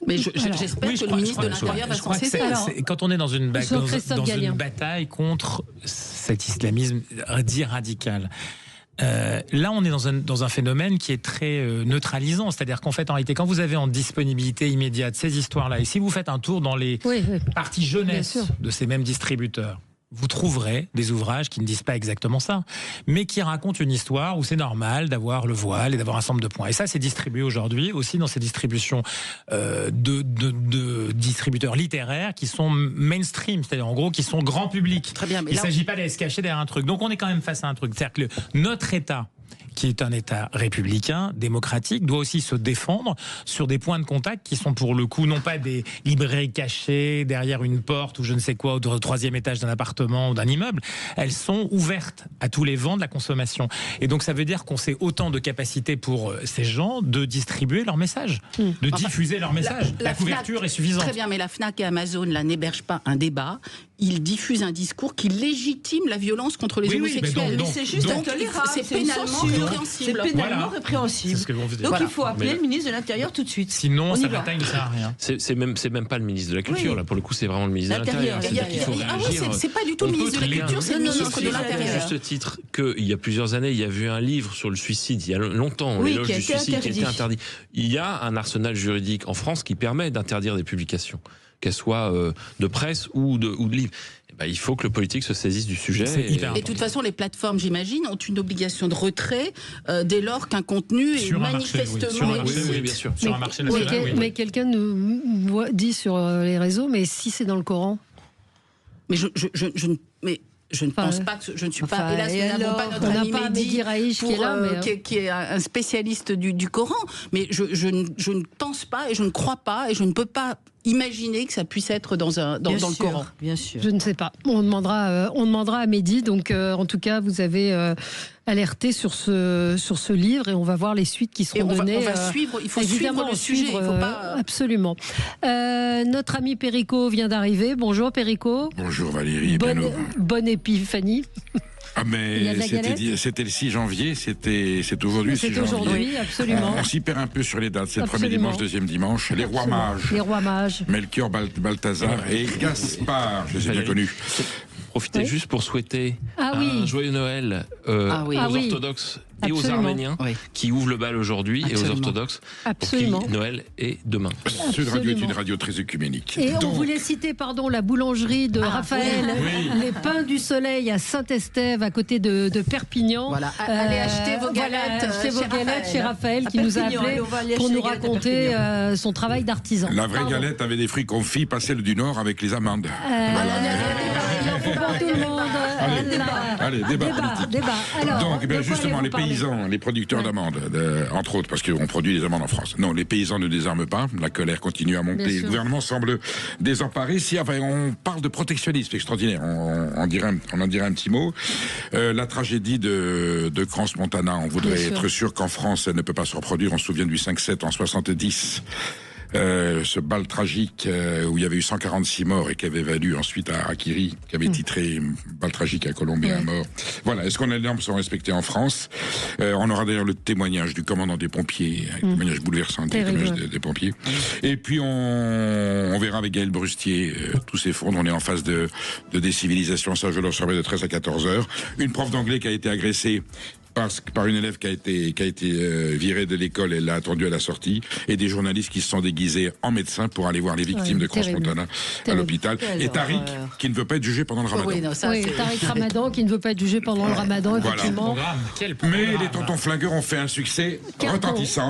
Mais j'espère que le ministre de l'Intérieur va s'en saisir. Quand on est dans une bataille contre cet islamisme dit radical, là, on est dans un phénomène qui est très neutralisant. C'est-à-dire qu'en fait, en réalité, quand vous avez en disponibilité immédiate ces histoires-là, et si vous faites un tour dans les parties jeunesse de ces mêmes distributeurs, vous trouverez des ouvrages qui ne disent pas exactement ça, mais qui racontent une histoire où c'est normal d'avoir le voile et d'avoir un ensemble de points. Et ça, c'est distribué aujourd'hui aussi dans ces distributions de distributeurs littéraires qui sont mainstream, c'est-à-dire en gros qui sont grand public. Très bien, mais il ne s'agit pas d'aller se cacher derrière un truc. Donc on est quand même face à un truc. C'est-à-dire que notre État, qui est un État républicain, démocratique, doit aussi se défendre sur des points de contact qui sont pour le coup non pas des librairies cachées derrière une porte ou je ne sais quoi, au 3e étage d'un appartement ou d'un immeuble. Elles sont ouvertes à tous les vents de la consommation. Et donc ça veut dire qu'on sait autant de capacité pour ces gens de distribuer leurs messages, de diffuser leurs messages. La couverture est suffisante. Très bien, mais la Fnac et Amazon là n'hébergent pas un débat. Ils diffusent un discours qui légitime la violence contre les homosexuels. C'est juste intolérable. C'est pénalement répréhensible. C'est pénalement répréhensible. Donc il faut appeler le ministre de l'Intérieur tout de suite. Sinon, sa bataille ne sert à rien. C'est même pas le ministre de la Culture. Là, pour le coup, c'est vraiment le ministre de l'Intérieur. C'est pas du tout le ministre de la Culture, c'est le ministre de l'Intérieur. À juste titre qu'il y a plusieurs années, il y a eu un livre sur le suicide, il y a longtemps, l'éloge du suicide qui a été interdit. Il y a un arsenal juridique en France qui permet d'interdire des publications, qu'elles soient de presse ou de livres. Il faut que le politique se saisisse du sujet. Et de toute façon, les plateformes, j'imagine, ont une obligation de retrait dès lors qu'un contenu est manifestement illicite. Oui, bien sûr. Sur un marché national, mais quelqu'un nous dit sur les réseaux, mais si c'est dans le Coran. Mais je ne pense pas que je ne suis pas. Hélas, nous n'avons pas notre ami Mehdi Raïch qui est un spécialiste du Coran. Mais je ne pense pas et je ne crois pas et je ne peux pas imaginer que ça puisse être dans le Coran. Bien sûr. Je ne sais pas. On demandera à Mehdi. Donc, en tout cas, vous avez alerté sur ce livre et on va voir les suites qui seront données. On va suivre. Il faut suivre le sujet. Il faut pas... Absolument. Notre ami Perico vient d'arriver. Bonjour Perico. Bonjour Valérie. Bonne épiphanie. Ah mais c'était le 6 janvier, c'est aujourd'hui. C'est aujourd'hui, absolument. On s'y perd un peu sur les dates. C'est le premier dimanche, deuxième dimanche. Les rois mages. Les rois mages. Melchior, Balthazar et Gaspard, je les ai bien connus. Profitez juste pour souhaiter un joyeux Noël aux orthodoxes et aux Arméniens qui ouvrent le bal aujourd'hui et aux orthodoxes pour qui Noël est demain. Sud Radio est une radio très œcuménique. Et on voulait citer la boulangerie de Raphaël, les Pains du Soleil à Saint-Estève à côté de Perpignan. Voilà, allez acheter vos galettes, chez Raphaël qui nous a appelé pour nous raconter son travail d'artisan. La vraie galette avait des fruits confits, pas celle du Nord avec les amandes. Pour tout le monde. Allez, débat politique. Alors, donc, justement, les paysans, les producteurs d'amandes, entre autres, parce qu'on produit des amandes en France. Non, les paysans ne désarment pas. La colère continue à monter. Le gouvernement semble désemparé. On parle de protectionnisme extraordinaire. On en dirait un petit mot. La tragédie de Crans-Montana, on voudrait être sûr qu'en France, elle ne peut pas se reproduire. On se souvient du 5-7 en 70. Ce bal tragique où il y avait eu 146 morts et qui avait valu ensuite à Akiri, qui avait titré bal tragique à Colombien mort. Voilà. Est-ce qu'on a les normes sont respectées en France? On aura d'ailleurs le témoignage du commandant des pompiers, un témoignage bouleversant des pompiers. Et puis on verra avec Gaël Brustier tous ces fonds. On est en phase de décivilisation. Ça, je l'observerai de 13 à 14 heures. Une prof d'anglais qui a été agressée par une élève qui a été virée de l'école, elle l'a attendue à la sortie, et des journalistes qui se sont déguisés en médecins pour aller voir les victimes de Crans-Montana à l'hôpital. Et Tariq qui ne veut pas être jugé pendant le Ramadan. Tariq Ramadan qui ne veut pas être jugé pendant le Ramadan, effectivement. Voilà. Mais les tontons flingueurs ont fait un succès retentissant.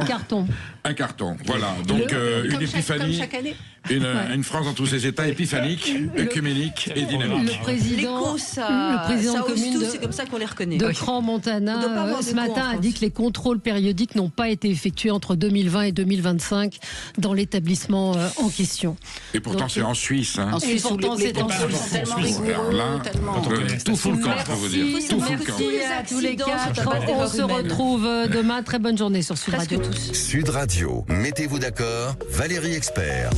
Un carton. Voilà. Donc une épiphanie. Une France dans tous ses états épiphanique, œcuménique et dynamique. Le président commune c'est comme ça qu'on les reconnaît. De Crans-Montana ce matin a dit que les contrôles périodiques n'ont pas été effectués entre 2020 et 2025 dans l'établissement en question. Et pourtant c'est en Suisse. En Suisse, pourtant c'est en Suisse. Tellement rigoureux, tout fout le camp, je peux vous dire. Tout fout le camp. Merci à tous les quatre. On se retrouve demain. Très bonne journée sur Sud Radio. Sud Radio, mettez-vous d'accord, Valérie Expert.